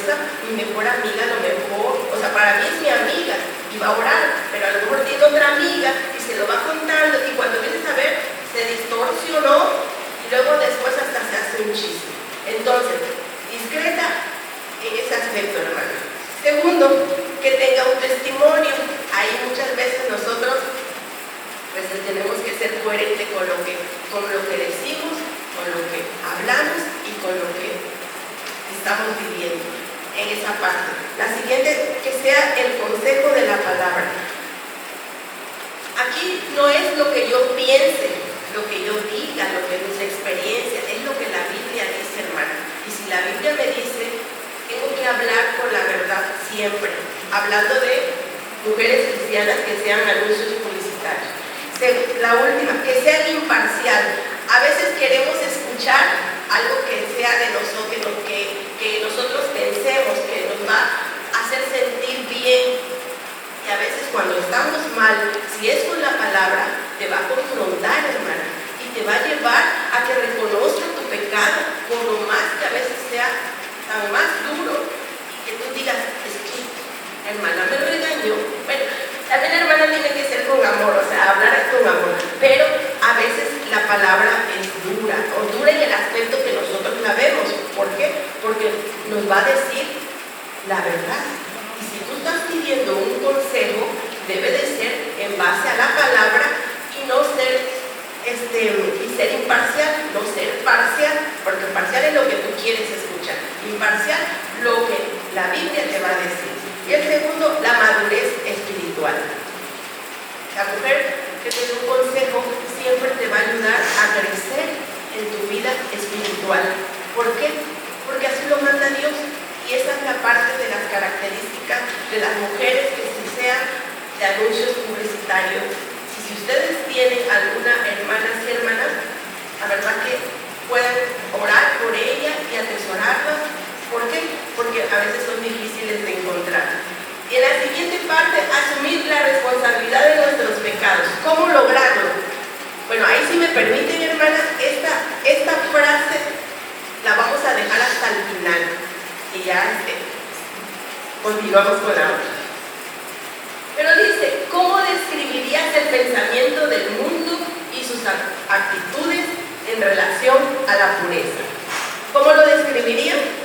mi mejor amiga a lo mejor, o sea, para mí es mi amiga y va a orar, pero a lo mejor tiene otra amiga y se lo va contando y cuando vienes a ver se distorsionó y luego después hasta se hace un chisme. Entonces, discreta en ese aspecto, hermana. Segundo, que tenga un testimonio. Ahí muchas veces nosotros pues tenemos que ser coherentes con lo que decimos, con lo que hablamos y con lo que estamos viviendo en esa parte. La siguiente, que sea el consejo de la palabra. Aquí no es lo que yo piense, lo que yo diga, lo que mis experiencias, es lo que la Biblia dice, hermana. Y si la Biblia me dice, tengo que hablar con la verdad siempre, hablando de mujeres cristianas que sean anuncios publicitarios. La última, que sean imparcial. A veces queremos escuchar algo que sea de nosotros, que nosotros pensemos que nos va a hacer sentir bien. Y a veces cuando estamos mal, si es con la palabra, te va a confrontar, hermana, y te va a llevar a que reconozcas tu pecado, por lo más que a veces sea tan más duro, y que tú digas, es que hermana me regañó. Bueno, también hermana tiene que ser con amor, o sea, hablar es con amor, pero nos va a decir la verdad. Y si tú estás pidiendo un consejo, debe de ser en base a la palabra y no ser y ser imparcial, no ser parcial, porque parcial es lo que tú quieres escuchar, imparcial lo que la Biblia te va a decir. Y el segundo, la madurez espiritual. La mujer que te da un consejo siempre te va a ayudar a crecer en tu vida espiritual. ¿Por qué? Porque así lo manda Dios. Y esa es la parte de las características de las mujeres que si sean de anuncios publicitarios. Si ustedes tienen alguna hermanas y hermanas, la verdad que puedan orar por ella y atesorarlas. ¿Por qué? Porque a veces son difíciles de encontrar. Y en la siguiente parte, asumir la responsabilidad de nuestros pecados. ¿Cómo lograrlo? Bueno, ahí si me permiten, hermanas, esta frase la vamos a dejar hasta el final. Y ya continuamos con la otra. Pero dice, ¿cómo describirías el pensamiento del mundo y sus actitudes en relación a la pureza? ¿Cómo lo describirían?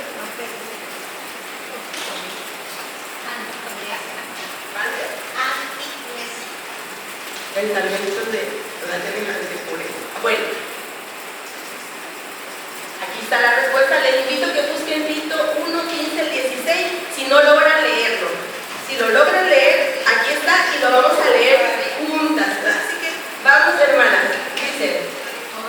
Pensamientos de pureza. Bueno, aquí está la respuesta. Les invito a que busquen Tito 1, 15 al 16, si no logran leerlo. Si lo logran leer, aquí está y lo vamos a leer juntas. Así que vamos, hermanas. Dice,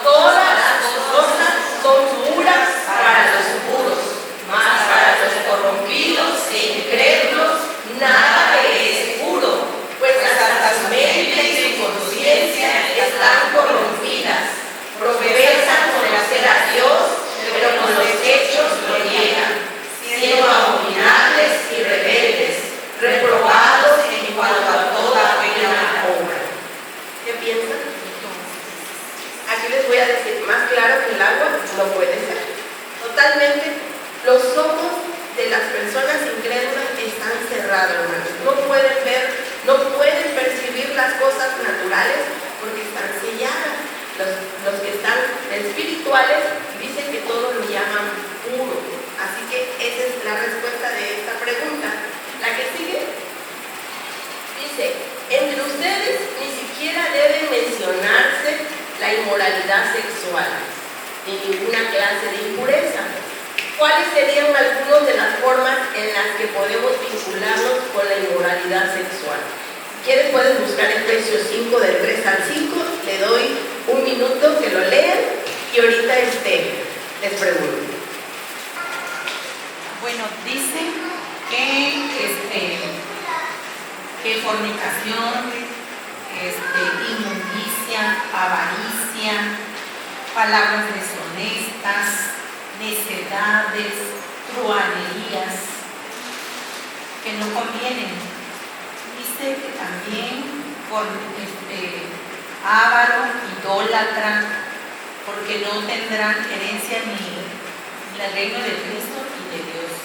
todas las cosas son puras para los puros, mas para los corrompidos e incrédulos nada es puro, pues las mentes y conciencia están corrompidas, profesan conocer a Dios, pero con los hechos lo niegan, siendo abominables y rebeldes, reprobados en cuanto a toda buena obra. ¿Qué piensan? Aquí les voy a decir, más claro que el agua no puede ser. Totalmente, los ojos de las personas incrédulas están cerrados, hermanos. No pueden ver, no pueden percibir las cosas naturales porque están selladas. Los que están espirituales dicen que todo lo llaman puro. Así que esa es la respuesta de esta pregunta. La que sigue dice, entre ustedes ni siquiera debe mencionarse la inmoralidad sexual ni ninguna clase de impureza. ¿Cuáles serían algunas de las formas en las que podemos vincularnos con la inmoralidad sexual? Si quieres puedes buscar Efesios 5 del 3 al 5, le doy un minuto que lo lean y ahorita les pregunto. Bueno, dice que fornicación, inmundicia, avaricia, palabras deshonestas, necedades, truhanerías, que no convienen. Dice que también avaro, idólatra, porque no tendrán herencia ni el reino de Cristo y de Dios. O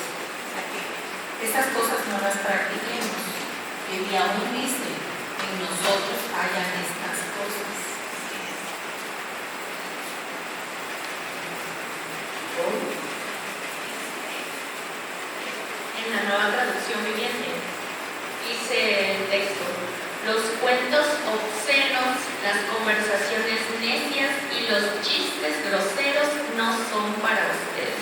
sea que esas cosas no las practiquemos, que ni aún dice en nosotros hayan estas cosas. En la Nueva Traducción Viviente dice el texto: los cuentos obscenos, las conversaciones necias y los chistes groseros no son para ustedes.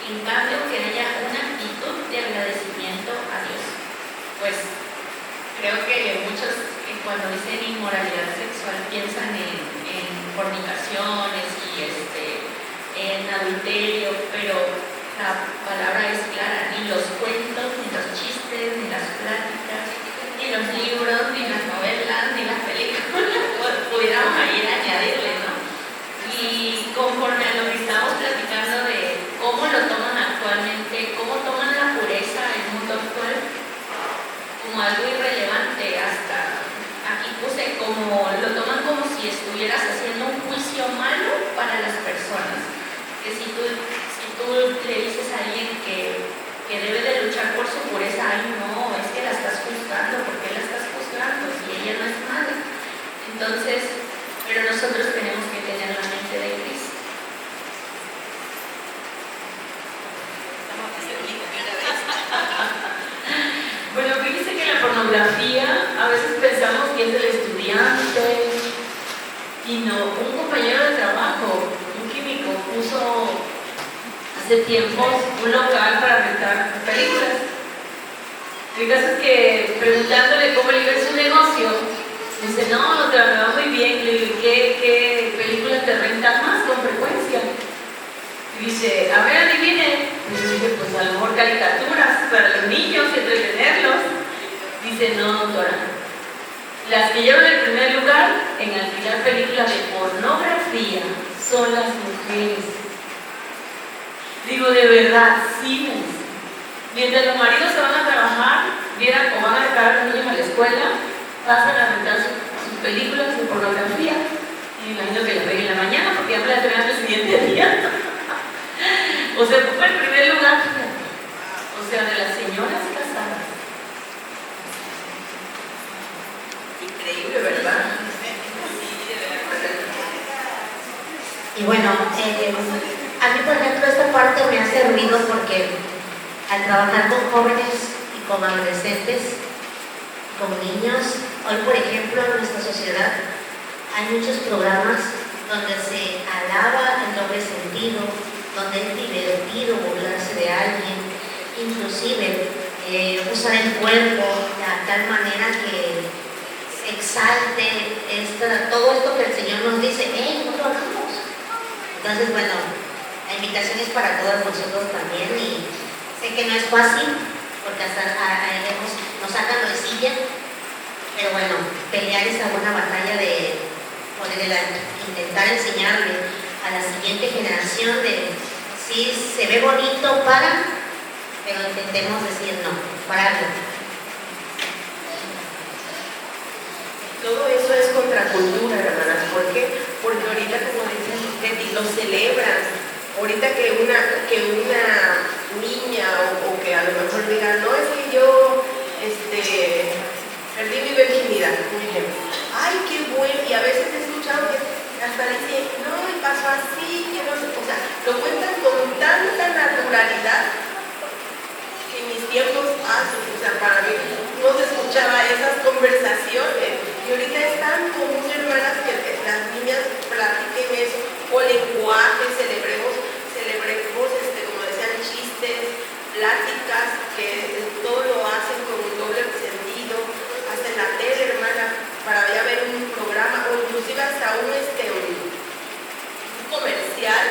En cambio, que haya una actitud de agradecimiento a Dios. Pues creo que muchos cuando dicen inmoralidad sexual piensan en fornicaciones y en adulterio, pero la palabra es clara: ni los cuentos, ni los chistes, ni las pláticas, ni los libros, ni las novelas, ni las películas, pudiéramos ahí añadirle, ¿no? Y conforme a lo que estamos platicando de cómo lo toman actualmente, cómo toman la pureza en el mundo actual como algo irrelevante, hasta aquí puse como lo toman como si estuvieras haciendo un juicio malo para las personas. Que si tú le dices a alguien que debe de luchar por su pureza, ay no, es que la estás juzgando, ¿por qué la estás juzgando si ella no es mala? Entonces, pero nosotros tenemos que tener la mente de Cristo. Bueno, fíjese que la pornografía a veces pensamos que es del estudiante y no. Un compañero de trabajo, un químico, puso hace tiempo un local para rentar películas. El caso es que preguntándole cómo le iba en su negocio, dice, no, me va muy bien. Le digo, ¿qué películas te rentan más con frecuencia? Y dice, a ver, adivine. Y yo dije, pues a lo mejor caricaturas para los niños, entretenerlos. Dice, no, doctora. Las que llevan el primer lugar en alquilar películas de pornografía son las mujeres. Digo, de verdad, sí. Mientras los maridos se van a trabajar, vieran o van a dejar a los niños a la escuela, pasan a rentar sus películas de pornografía. Y me imagino que las ven en la mañana porque ya me las traen el siguiente día. O sea, ocupa el primer lugar, o sea, de las señoras casadas. Increíble, ¿verdad? Y bueno, a mí por ejemplo esta parte me hace ruido porque al trabajar con jóvenes y con adolescentes, con niños, hoy por ejemplo en nuestra sociedad hay muchos programas donde se alaba el doble sentido, donde es divertido burlarse de alguien, inclusive usar el cuerpo de tal manera que se exalte todo esto que el Señor nos dice, ¡hey, no lo hagamos! Entonces, bueno, la invitación es para todos nosotros también y sé que no es fácil porque hasta nos sacan de silla, pero bueno, pelear esa buena batalla de intentar enseñarle a la siguiente generación de si se ve bonito, pero intentemos decir no, pararlo. Todo eso es contracultura, hermanas. ¿Por qué? Porque ahorita, como decía Teti, lo celebran. Ahorita que una niña o que a lo mejor diga, no, es que yo perdí mi virginidad, por ejemplo. Ay, qué bueno. Y a veces he escuchado que hasta dicen, no, y pasó así, que no sé. O sea, lo cuentan con tanta naturalidad que en mis tiempos o sea, para mí no se escuchaba esas conversaciones. Y ahorita es tan común, hermanas, que las niñas platiquen eso, o lenguaje, celebremos, como decían, chistes, pláticas, que todo lo hacen con un doble sentido, hasta en la tele, hermana, para ya ver un programa, o inclusive hasta un comercial,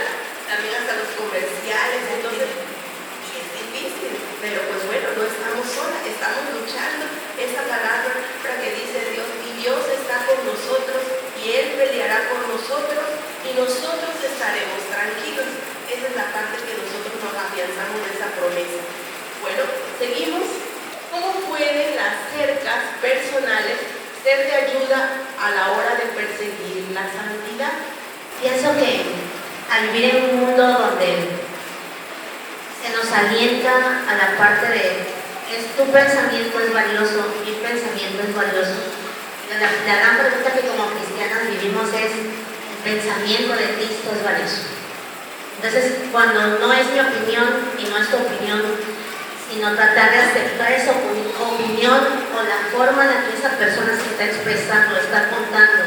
también hasta los comerciales. Entonces es difícil, pero pues bueno, no estamos solas, estamos luchando esa palabra para que dice Dios, y Dios está con nosotros y Él peleará por nosotros y nosotros estaremos tranquilos. Esa es la parte que nosotros nos afianzamos de esa promesa. Bueno, seguimos. ¿Cómo pueden las cercas personales ser de ayuda a la hora de perseguir la santidad? Pienso que al vivir en un mundo donde se nos alienta a la parte de tu pensamiento es valioso, mi pensamiento es valioso. La gran pregunta que como cristianas vivimos es, ¿el pensamiento de Cristo es valioso? Entonces, cuando no es mi opinión y no es tu opinión, sino tratar de aceptar esa opinión o la forma en la que esa persona se está expresando, está contando,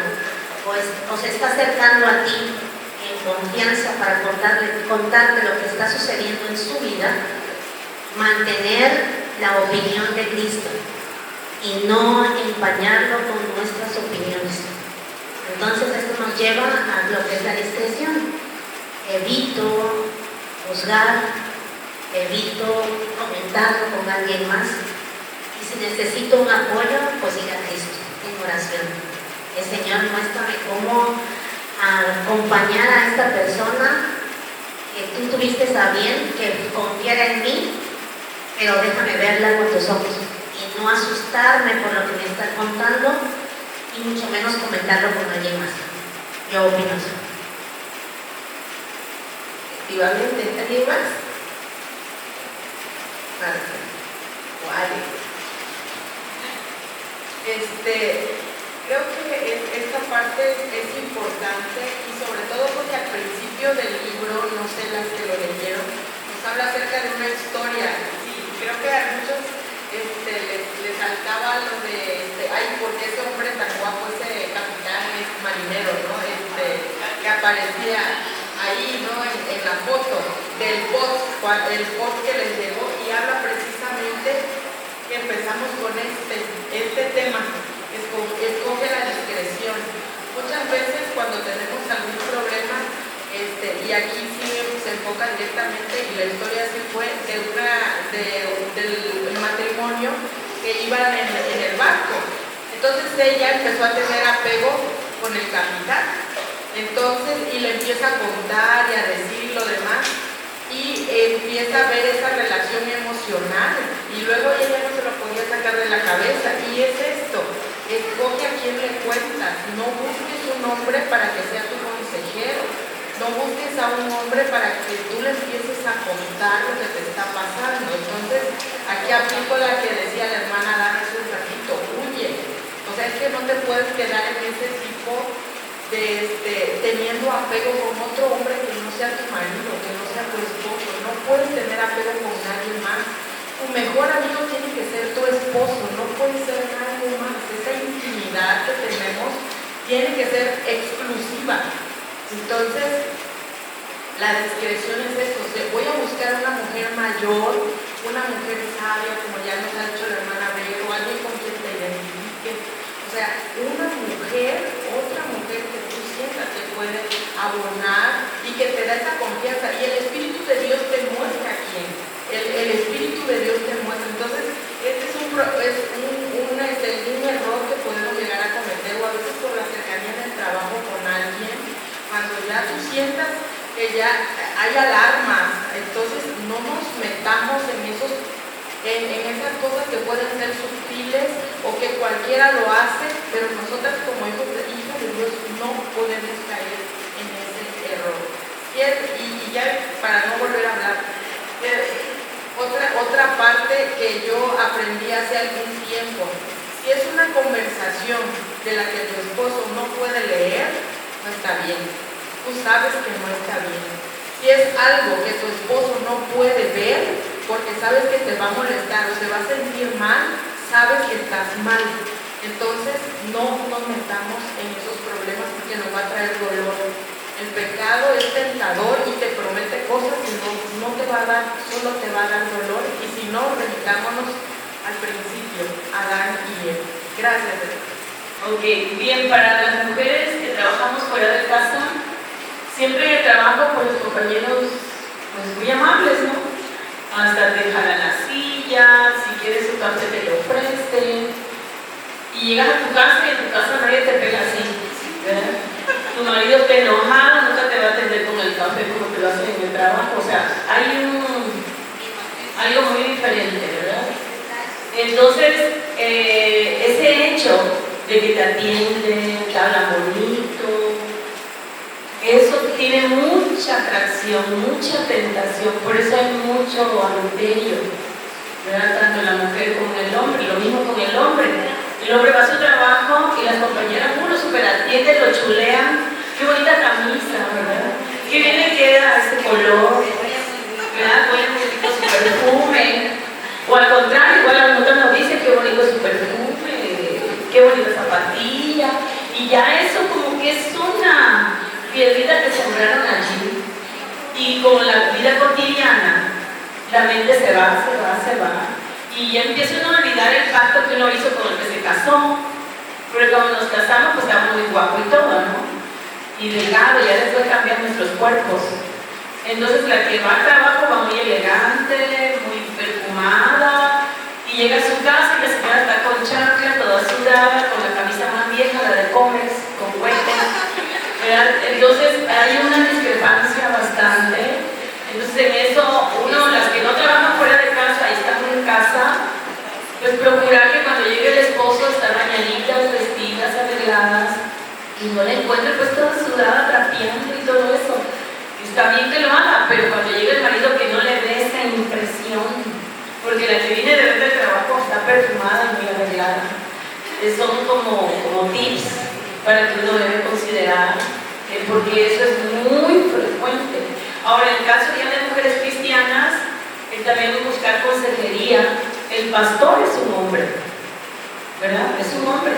o se está acercando a ti en confianza para contarte lo que está sucediendo en su vida, mantener la opinión de Cristo y no empañarlo con nuestras opiniones. Entonces esto nos lleva a lo que es la discreción. Evito juzgar, evito comentarlo con alguien más, y si necesito un apoyo, pues ir a Cristo en oración. El Señor, muéstrame cómo acompañar a esta persona que tú tuviste a bien, que confiara en mí, pero déjame verla con tus ojos y no asustarme por lo que me está contando y mucho menos comentarlo con alguien más. Yo opino eso. Efectivamente, ¿alguien más? Vale. Creo que esta parte es importante y sobre todo porque al principio del libro, no sé las que lo leyeron, nos habla acerca de una historia aparecía ahí, ¿no? En la foto del post que les llegó, y habla precisamente que empezamos con este tema, escoge la discreción. Muchas veces cuando tenemos algún problema, y aquí sí se enfoca directamente, y la historia sí fue del matrimonio que iban en el barco. Entonces ella empezó a tener apego con el capitán, entonces, y le empieza a contar y a decir lo demás, y empieza a ver esa relación emocional, y luego ella no se lo podía sacar de la cabeza. Y es esto: escoge a quién le cuentas, no busques un hombre para que sea tu consejero, no busques a un hombre para que tú le empieces a contar lo que te está pasando. Entonces, aquí aplico la que decía la hermana Dana hace un ratito: huye. O sea, es que no te puedes quedar en ese tipo de teniendo apego con otro hombre que no sea tu marido, que no sea tu esposo. No puedes tener apego con nadie más. Tu mejor amigo tiene que ser tu esposo, no puede ser nadie más. Esa intimidad que tenemos tiene que ser exclusiva. Entonces, la discreción es eso: voy a buscar una mujer mayor, una mujer sabia, como ya nos ha dicho la hermana Vero, alguien con quien te identifique. O sea, una mujer, otra mujer que tú sientas que puede abonar y que te da esa confianza. Y el Espíritu de Dios te muestra quién. El Espíritu de Dios te muestra. Entonces, este es un error que podemos llegar a cometer, o a veces por la cercanía en el trabajo con alguien, cuando ya tú sientas que ya hay alarmas. Entonces, no nos metamos en esas cosas que pueden ser sutiles o que cualquiera lo hace, pero nosotras como hijos de Dios no podemos caer en ese error. Y ya para no volver a hablar, otra parte que yo aprendí hace algún tiempo: si es una conversación de la que tu esposo no puede leer, no está bien. Tú sabes que no está bien. Si es algo que tu esposo no puede ver, porque sabes que te va a molestar o se va a sentir mal, sabes que estás mal. Entonces, no nos metamos en esos problemas porque nos va a traer dolor. El pecado es tentador y te promete cosas que no te va a dar, solo te va a dar dolor. Y si no, remitámonos al principio, Adán y Eva. Gracias. Ok, bien, para las mujeres que trabajamos fuera de casa, siempre trabajo con los compañeros pues, muy amables, ¿no? Hasta te jalan la silla, si quieres un café te lo ofrecen, y llegas a tu casa y en tu casa nadie te pega así, ¿verdad? Tu marido te enojado, nunca te va a atender con el café como te lo hacen en el trabajo. O sea, hay algo muy diferente, ¿verdad? Entonces, ese hecho de que te atienden, te hablan bonito, eso tiene mucha atracción, mucha tentación, por eso hay mucho adulterio, ¿verdad? Tanto la mujer como el hombre, lo mismo con el hombre. El hombre va a su trabajo y las compañeras lo super atienden, lo chulean. Qué bonita camisa, ¿verdad? Qué bien le queda este color, ¿verdad? Huele un poquito su perfume. O al contrario, igual la nota nos dice qué bonito su perfume, qué bonita zapatilla. Y ya eso como que es una piedrita que sembraron allí. Y como la vida cotidiana, la mente se va. Y ya empieza uno a olvidar el pacto que uno hizo con el que se casó. Porque cuando nos casamos, pues estamos muy guapos y todo, ¿no? Y delgado, ya después cambian nuestros cuerpos. Entonces la que va al trabajo va muy elegante, muy perfumada, y llega a su casa y la señora está con chancla, toda sudada, con la camisa más vieja, la de Comex, con huecos, ¿verdad? Entonces hay una discrepancia bastante. Entonces en eso, las que no trabajan fuera de casa y están en casa, pues procurar que cuando llegue el esposo estén bañaditas, vestidas, arregladas, y no la encuentre pues toda sudada, trapeando y todo eso. Está bien que lo haga, pero cuando llegue el marido que no le dé esa impresión, porque la que viene de ver el trabajo está perfumada y muy arreglada. Son como tips para que uno debe considerar, porque eso es muy frecuente. Ahora, en el caso ya de mujeres cristianas, también buscar consejería. El pastor es un hombre, ¿verdad? Es un hombre.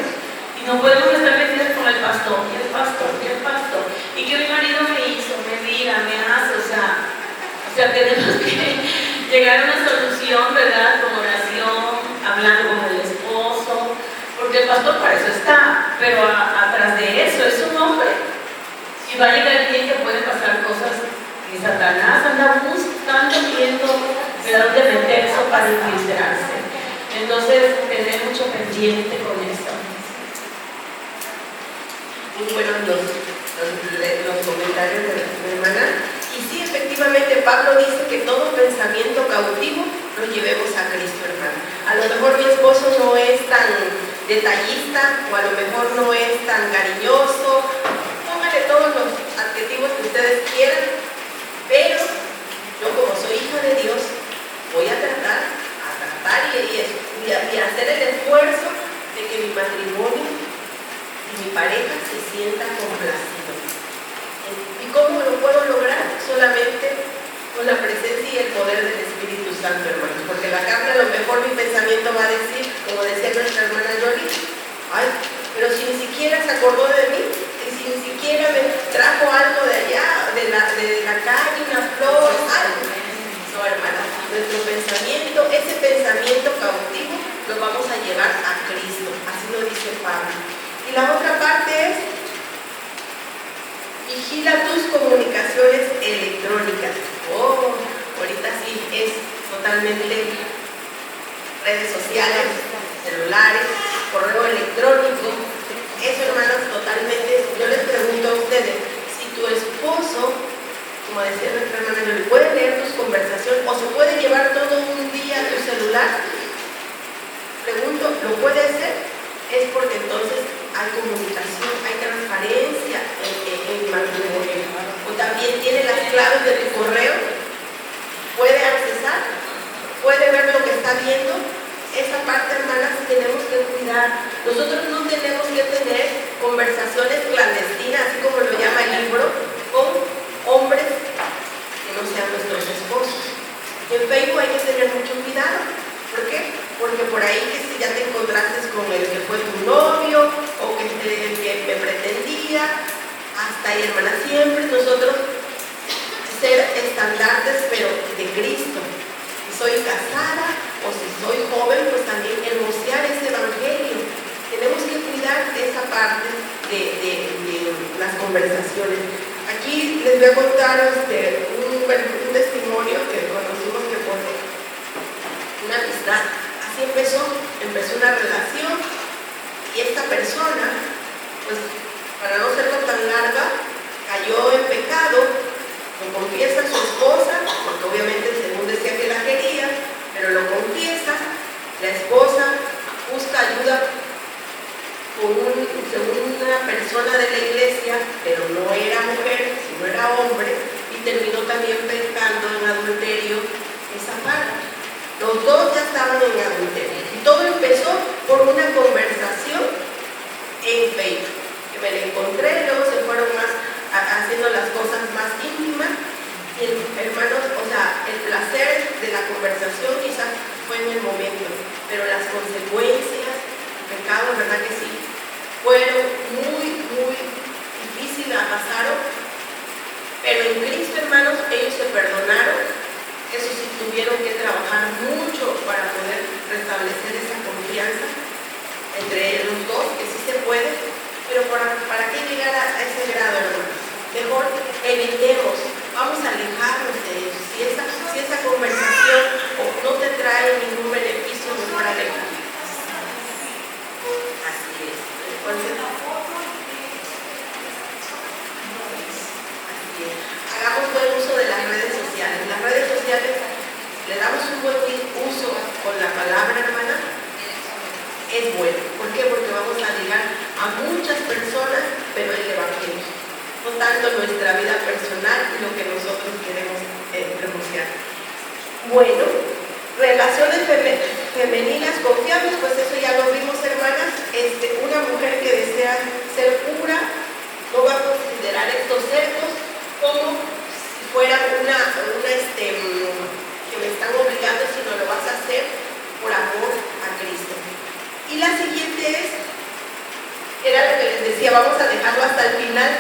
Y no podemos estar metidos con el pastor, y el pastor, y el pastor. y que mi marido me hizo, me diga, me hace, o sea, tenemos que llegar a una solución, ¿verdad? Con oración, hablando con el esposo, porque el pastor para eso está, pero atrás de eso es un hombre. Y va a llegar el día que pueden pasar cosas y Satanás anda buscando, viendo de dónde meterse para infiltrarse. Entonces, tener mucho pendiente con esto. Muy buenos los comentarios de mi hermana. Y sí, efectivamente, Pablo dice que todo pensamiento cautivo lo llevemos a Cristo, hermano. A lo mejor mi esposo no es tan detallista, o a lo mejor no es tan cariñoso, póngale todos los adjetivos que ustedes quieran, pero yo, como soy hija de Dios, voy a tratar y hacer el esfuerzo de que mi matrimonio y mi pareja se sientan complacidos. ¿Y cómo lo puedo lograr? Solamente con la presencia y el poder del Espíritu Santo, hermanos. Porque la carne, a lo mejor mi pensamiento va a decir, como decía nuestra hermana Yoli, ay, pero si ni siquiera se acordó de mí, y si ni siquiera me trajo algo de allá, de la calle, una flor, algo. No, hermana, nuestro pensamiento, ese pensamiento cautivo, lo vamos a llevar a Cristo. Así lo dice Pablo. Y la otra parte es: vigila tus comunicaciones electrónicas. Oh, ahorita sí es totalmente redes sociales, celulares, correo electrónico. Eso, hermanos, totalmente. Yo les pregunto a ustedes, si tu esposo, como decía nuestra hermana, ¿puede leer tus conversaciones o se puede llevar todo un día tu celular? Pregunto, ¿lo puede hacer? Es porque entonces hay comunicación, hay transparencia en el matrimonio. O también tiene las claves de tu correo, puede accesar, puede ver lo que está viendo. Esa parte, hermanas, tenemos que cuidar. Nosotros no tenemos que tener conversaciones clandestinas, así como lo llama el libro, con hombres que no sean nuestros esposos. En Facebook hay que tener mucho cuidado. ¿Por qué? Porque por ahí, que si ya te encontraste con el que fue tu novio o que me pretendía, hasta ahí, hermana, siempre nosotros ser estandartes, pero de Cristo. Si soy casada o si soy joven, pues también hermosear ese evangelio. Tenemos que cuidar esa parte de las conversaciones. Aquí les voy a contar un testimonio que conocimos, que por una amistad. Así empezó una relación, y esta persona, pues para no serlo tan larga, cayó en pecado, lo confiesa a su esposa, porque obviamente según decía que la quería, pero lo confiesa. La esposa busca ayuda según una persona de la iglesia, pero no era mujer, sino era hombre, y terminó también pecando en adulterio esa parte. Los dos ya estaban en adulterio. Y todo empezó por una conversación en Facebook, que me la encontré, luego se fueron más haciendo las cosas más íntimas. Y hermanos, o sea, el placer de la conversación quizás fue en el momento, pero las consecuencias, el pecado, ¿verdad que sí? Fueron muy, muy difíciles, pasaron, pero en Cristo, hermanos, ellos se perdonaron. Eso sí, tuvieron que trabajar mucho para poder restablecer esa confianza entre los dos, que sí se puede, pero ¿para qué llegar a ese grado, hermanos? Mejor evitemos, vamos a alejarnos de eso. Si esa conversación no te trae ningún beneficio, mejor alejarte. Así es. Entonces, así es. Hagamos buen uso de las redes sociales. Las redes sociales, le damos un buen uso con la palabra, hermana, es bueno. ¿Por qué? Porque vamos a llegar a muchas personas, pero el evangelio, no tanto nuestra vida personal y lo que nosotros queremos pronunciar. Bueno, relaciones femeninas confiables, pues eso ya lo vimos, hermanas. Una mujer que desea ser pura no va a considerar estos cercos como si fuera que me están obligando, sino lo vas a hacer por amor a Cristo. Y la siguiente era lo que les decía, vamos a dejarlo hasta el final,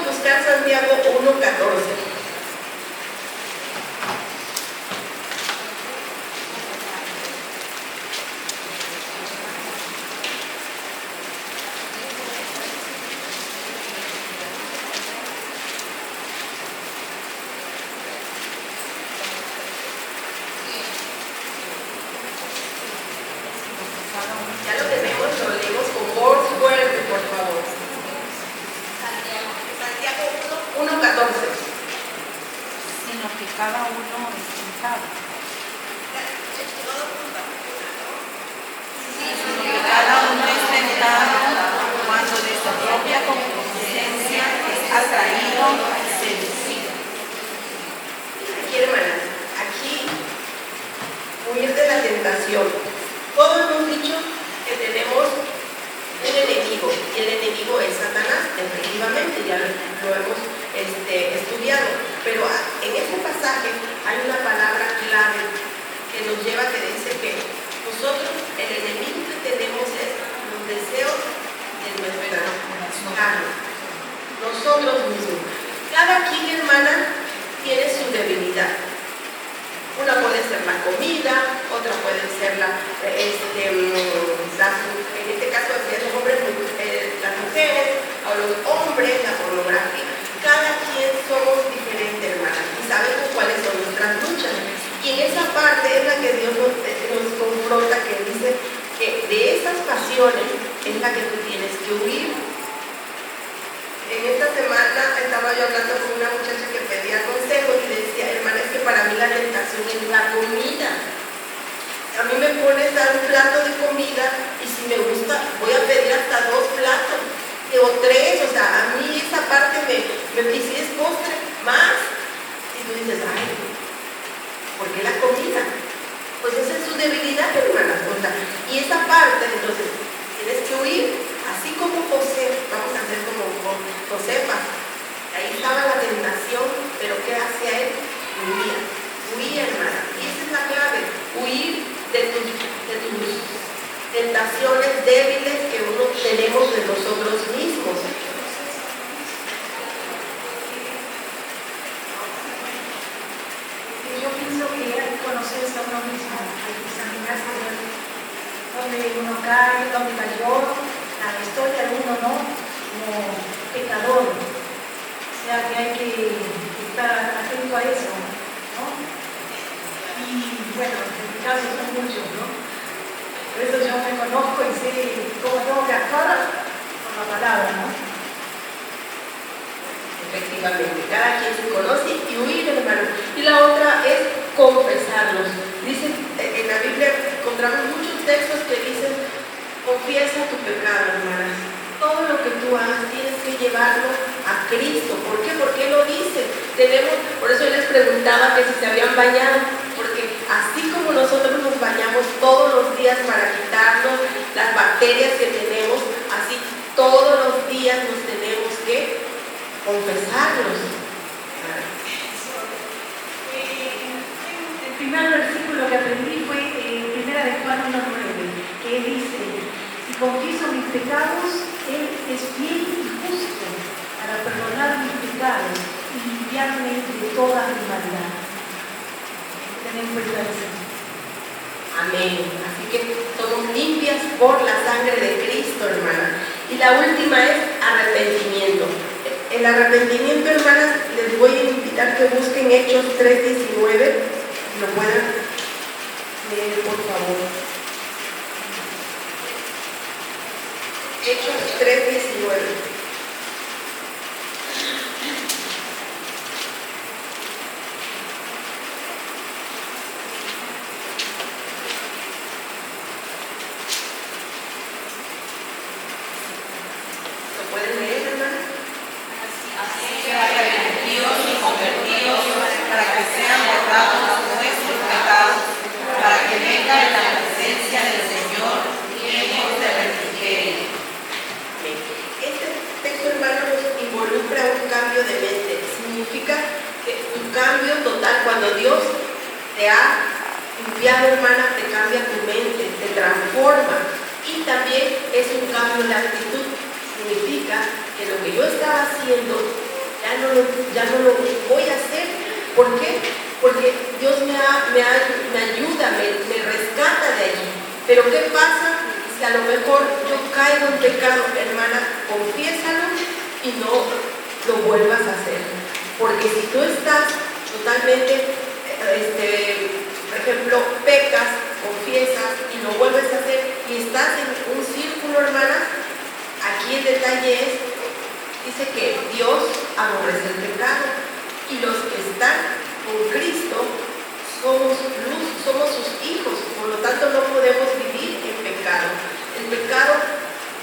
buscar Santiago 1:14. Ya lo tenemos, lo leemos con voz fuerte, por favor. Santiago 1:14. Sino que cada uno es tentado. Cada uno es tentado cuando de su propia concupiscencia es atraído y seducido. Aquí, hermanas, aquí huir de la tentación. Todos hemos dicho que tenemos un enemigo y el enemigo es Satanás, efectivamente, ya lo hemos estudiado, pero en este pasaje hay una palabra clave que nos lleva a que dice que nosotros, el enemigo que tenemos es los deseos de nuestra carne, nosotros mismos. Cada quien, hermana, tiene su debilidad. Una puede ser la comida, otra puede ser en este caso los hombres, las mujeres, o los hombres, la pornografía. Cada quien somos diferentes, hermanas, y sabemos cuáles son nuestras luchas. Y en esa parte es la que Dios nos confronta, que dice que de esas pasiones es la que tú tienes que huir. En esta semana estaba yo hablando con una muchacha que pedía consejo y decía, hermana, es que para mí la tentación es la comida. A mí me pones a dar un plato de comida y si me gusta voy a pedir hasta 2 platos o 3, o sea, a mí esa parte me dice, es postre, más. Y tú dices, ay, ¿por qué la comida? Pues esa es su debilidad, hermanas. O sea, y esa parte, entonces, tienes que huir. Así como José, vamos a hacer como Josefa, ahí estaba la tentación, pero ¿qué hacía él? Huía, hermana. Y esa es la clave, huir de tus tentaciones débiles que uno tenemos de nosotros mismos. Yo pienso que hay que conocerse a uno mismo, hay que examinarse donde uno cae, donde cayó, la historia de uno, ¿no? Como pecador. O sea que hay que estar atento a eso, ¿no? Y bueno, en mi caso son muchos, ¿no? Por eso yo me conozco y sé cómo tengo que actuar con la palabra, ¿no? Efectivamente, cada quien se conoce y huir, hermano. Y la otra es confesarlos. Dice, en la Biblia encontramos muchos textos que dicen, confiesa tu pecado, hermanas. Todo lo que tú hagas tienes que llevarlo a Cristo. ¿Por qué? Porque Él lo dice. Por eso yo les preguntaba que si se habían bañado, porque así como nosotros nos bañamos todos los días para quitarnos las bacterias que tenemos, así todos los días nos tenemos que confesarlos. El primer versículo que aprendí fue 1 Juan 1:9, que dice, si confieso mis pecados, Él es fiel y justo para perdonar mis pecados y limpiarme de toda mi maldad. Ten en cuenta eso. Amén. Así que somos limpias por la sangre de Cristo, hermana. Y la última es arrepentimiento. El arrepentimiento, hermanas, les voy a invitar que busquen Hechos 3:19. Lo pueden leer, por favor. Hechos 3:19. ¿Lo pueden leer, hermanas? Arrepentidos y convertidos para que sean borrados nuestros pecados, para que venga en la presencia del Señor tiempos de refrigerio. Este texto, hermano, nos involucra un cambio de mente. Significa que un cambio total. Cuando Dios te ha limpiado, hermana, te cambia tu mente, te transforma. Y también es un cambio de actitud. Significa que lo que yo estaba haciendo ya no lo voy a hacer. ¿Por qué? Porque Dios me ayuda, me rescata de allí. Pero ¿qué pasa si a lo mejor yo caigo en pecado? Hermana, confiésalo y no lo vuelvas a hacer. Porque si tú estás totalmente, por ejemplo, pecas, confiesas y lo vuelves a hacer y estás en un círculo, hermanas, aquí el detalle es, dice que Dios aborrece el pecado y los que están con Cristo somos luz, somos sus hijos, por lo tanto no podemos vivir en pecado. El pecado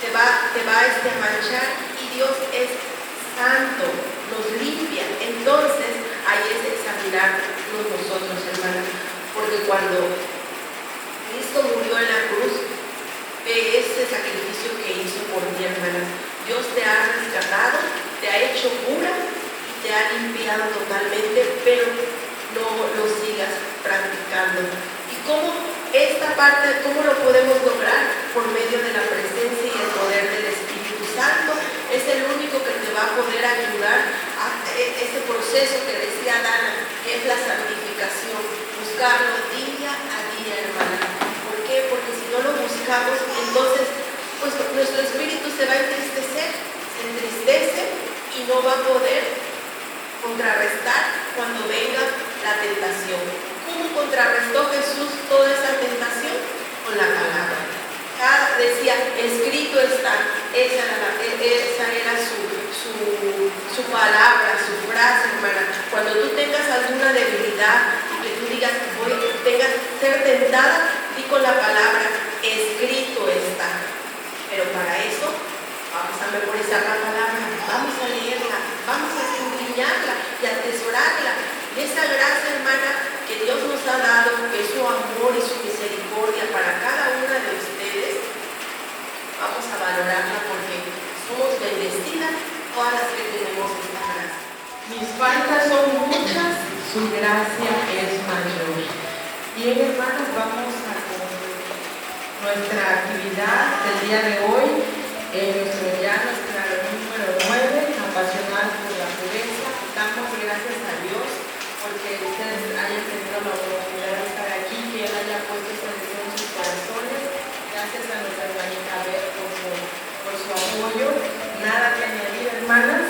te va a manchar y Dios es santo, nos limpia. Entonces ahí es examinarnos nosotros, hermanas, porque cuando Cristo murió en la cruz, ve ese sacrificio que hizo por ti, hermanas. Dios te ha rescatado, te ha hecho pura, te ha limpiado totalmente, pero no lo sigas practicando. ¿Y cómo esta parte, cómo lo podemos lograr? Por medio de la presencia y el poder del Espíritu Santo. Es el único que te va a poder ayudar a ese proceso que decía Dana, que es la santificación. Buscarlo día a día, hermana. ¿Por qué? Porque si no lo buscamos, entonces pues nuestro espíritu se va a entristecer, se entristece y no va a poder contrarrestar cuando venga la tentación. ¿Cómo contrarrestó Jesús toda esa tentación? Con la palabra. Decía, escrito está, esa era su palabra, su frase, hermana. Cuando tú tengas alguna debilidad y que tú digas, tengas ser tentada, di con la palabra, escrito está. Pero para eso vamos a memorizar la palabra, vamos a leerla, vamos a escudriñarla y a atesorarla. Y esa gracia, hermana, que Dios nos ha dado, que es su amor y su misericordia para cada una de ustedes, vamos a valorarla porque somos bendecidas todas las que tenemos esta gracia. Mis faltas son muchas, su gracia es mayor. Bien, hermanos, vamos a nuestra actividad del día de hoy, nuestra número 9, apasionados por la pureza. Damos gracias a Dios porque ustedes hayan tenido la oportunidad de estar aquí, que Él haya puesto esta deseo en sus corazones. Gracias a nuestra hermanita Beth por su apoyo. Nada que añadir, hermanas.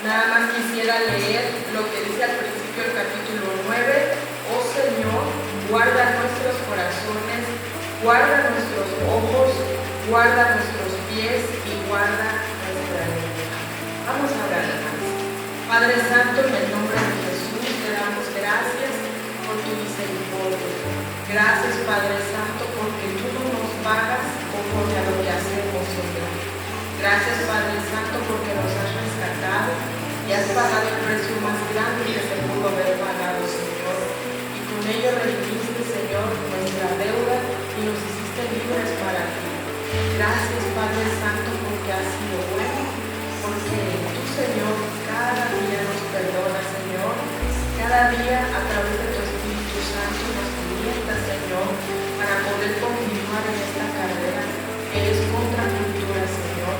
Nada más quisiera leer lo que dice al principio del capítulo 9. Oh Señor, guarda nuestros corazones, guarda nuestros ojos, guarda nuestros pies y guarda nuestra lengua. Vamos a orar, hermanos. Padre Santo, en el nombre de Jesús, te damos gracias por tu misericordia. Gracias, Padre Santo, porque tú no nos pagas conforme a lo que hacemos, Señor. Gracias, Padre Santo, porque nos has rescatado y has pagado el precio más grande que se pudo haber pagado, Señor. Y con ello redimiste, Señor, nuestra deuda y nos hiciste libres para ti. Gracias, Padre Santo, porque has sido bueno, porque tú, Señor, cada día nos perdonas, Señor. Cada día, a través de tu Espíritu Santo, nos alientas, Señor, para poder continuar en esta carrera que es contracultura, Señor.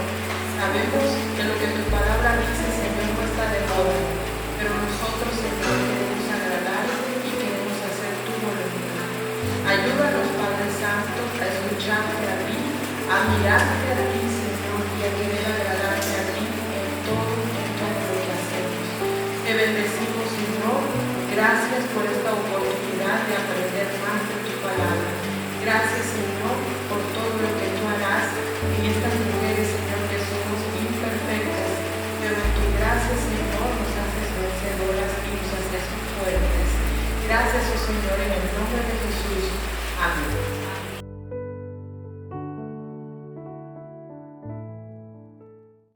Sabemos que lo que tu palabra dice, Señor, no está de moda, pero nosotros, Señor, queremos agradarte y queremos hacer tu voluntad. Ayúdanos, Padre Santo, a escucharte a ti, a mirarte a ti, Señor, y a querer agradarte a ti en todo lo que hacemos. Te bendecimos, Señor. Gracias por esta oportunidad de aprender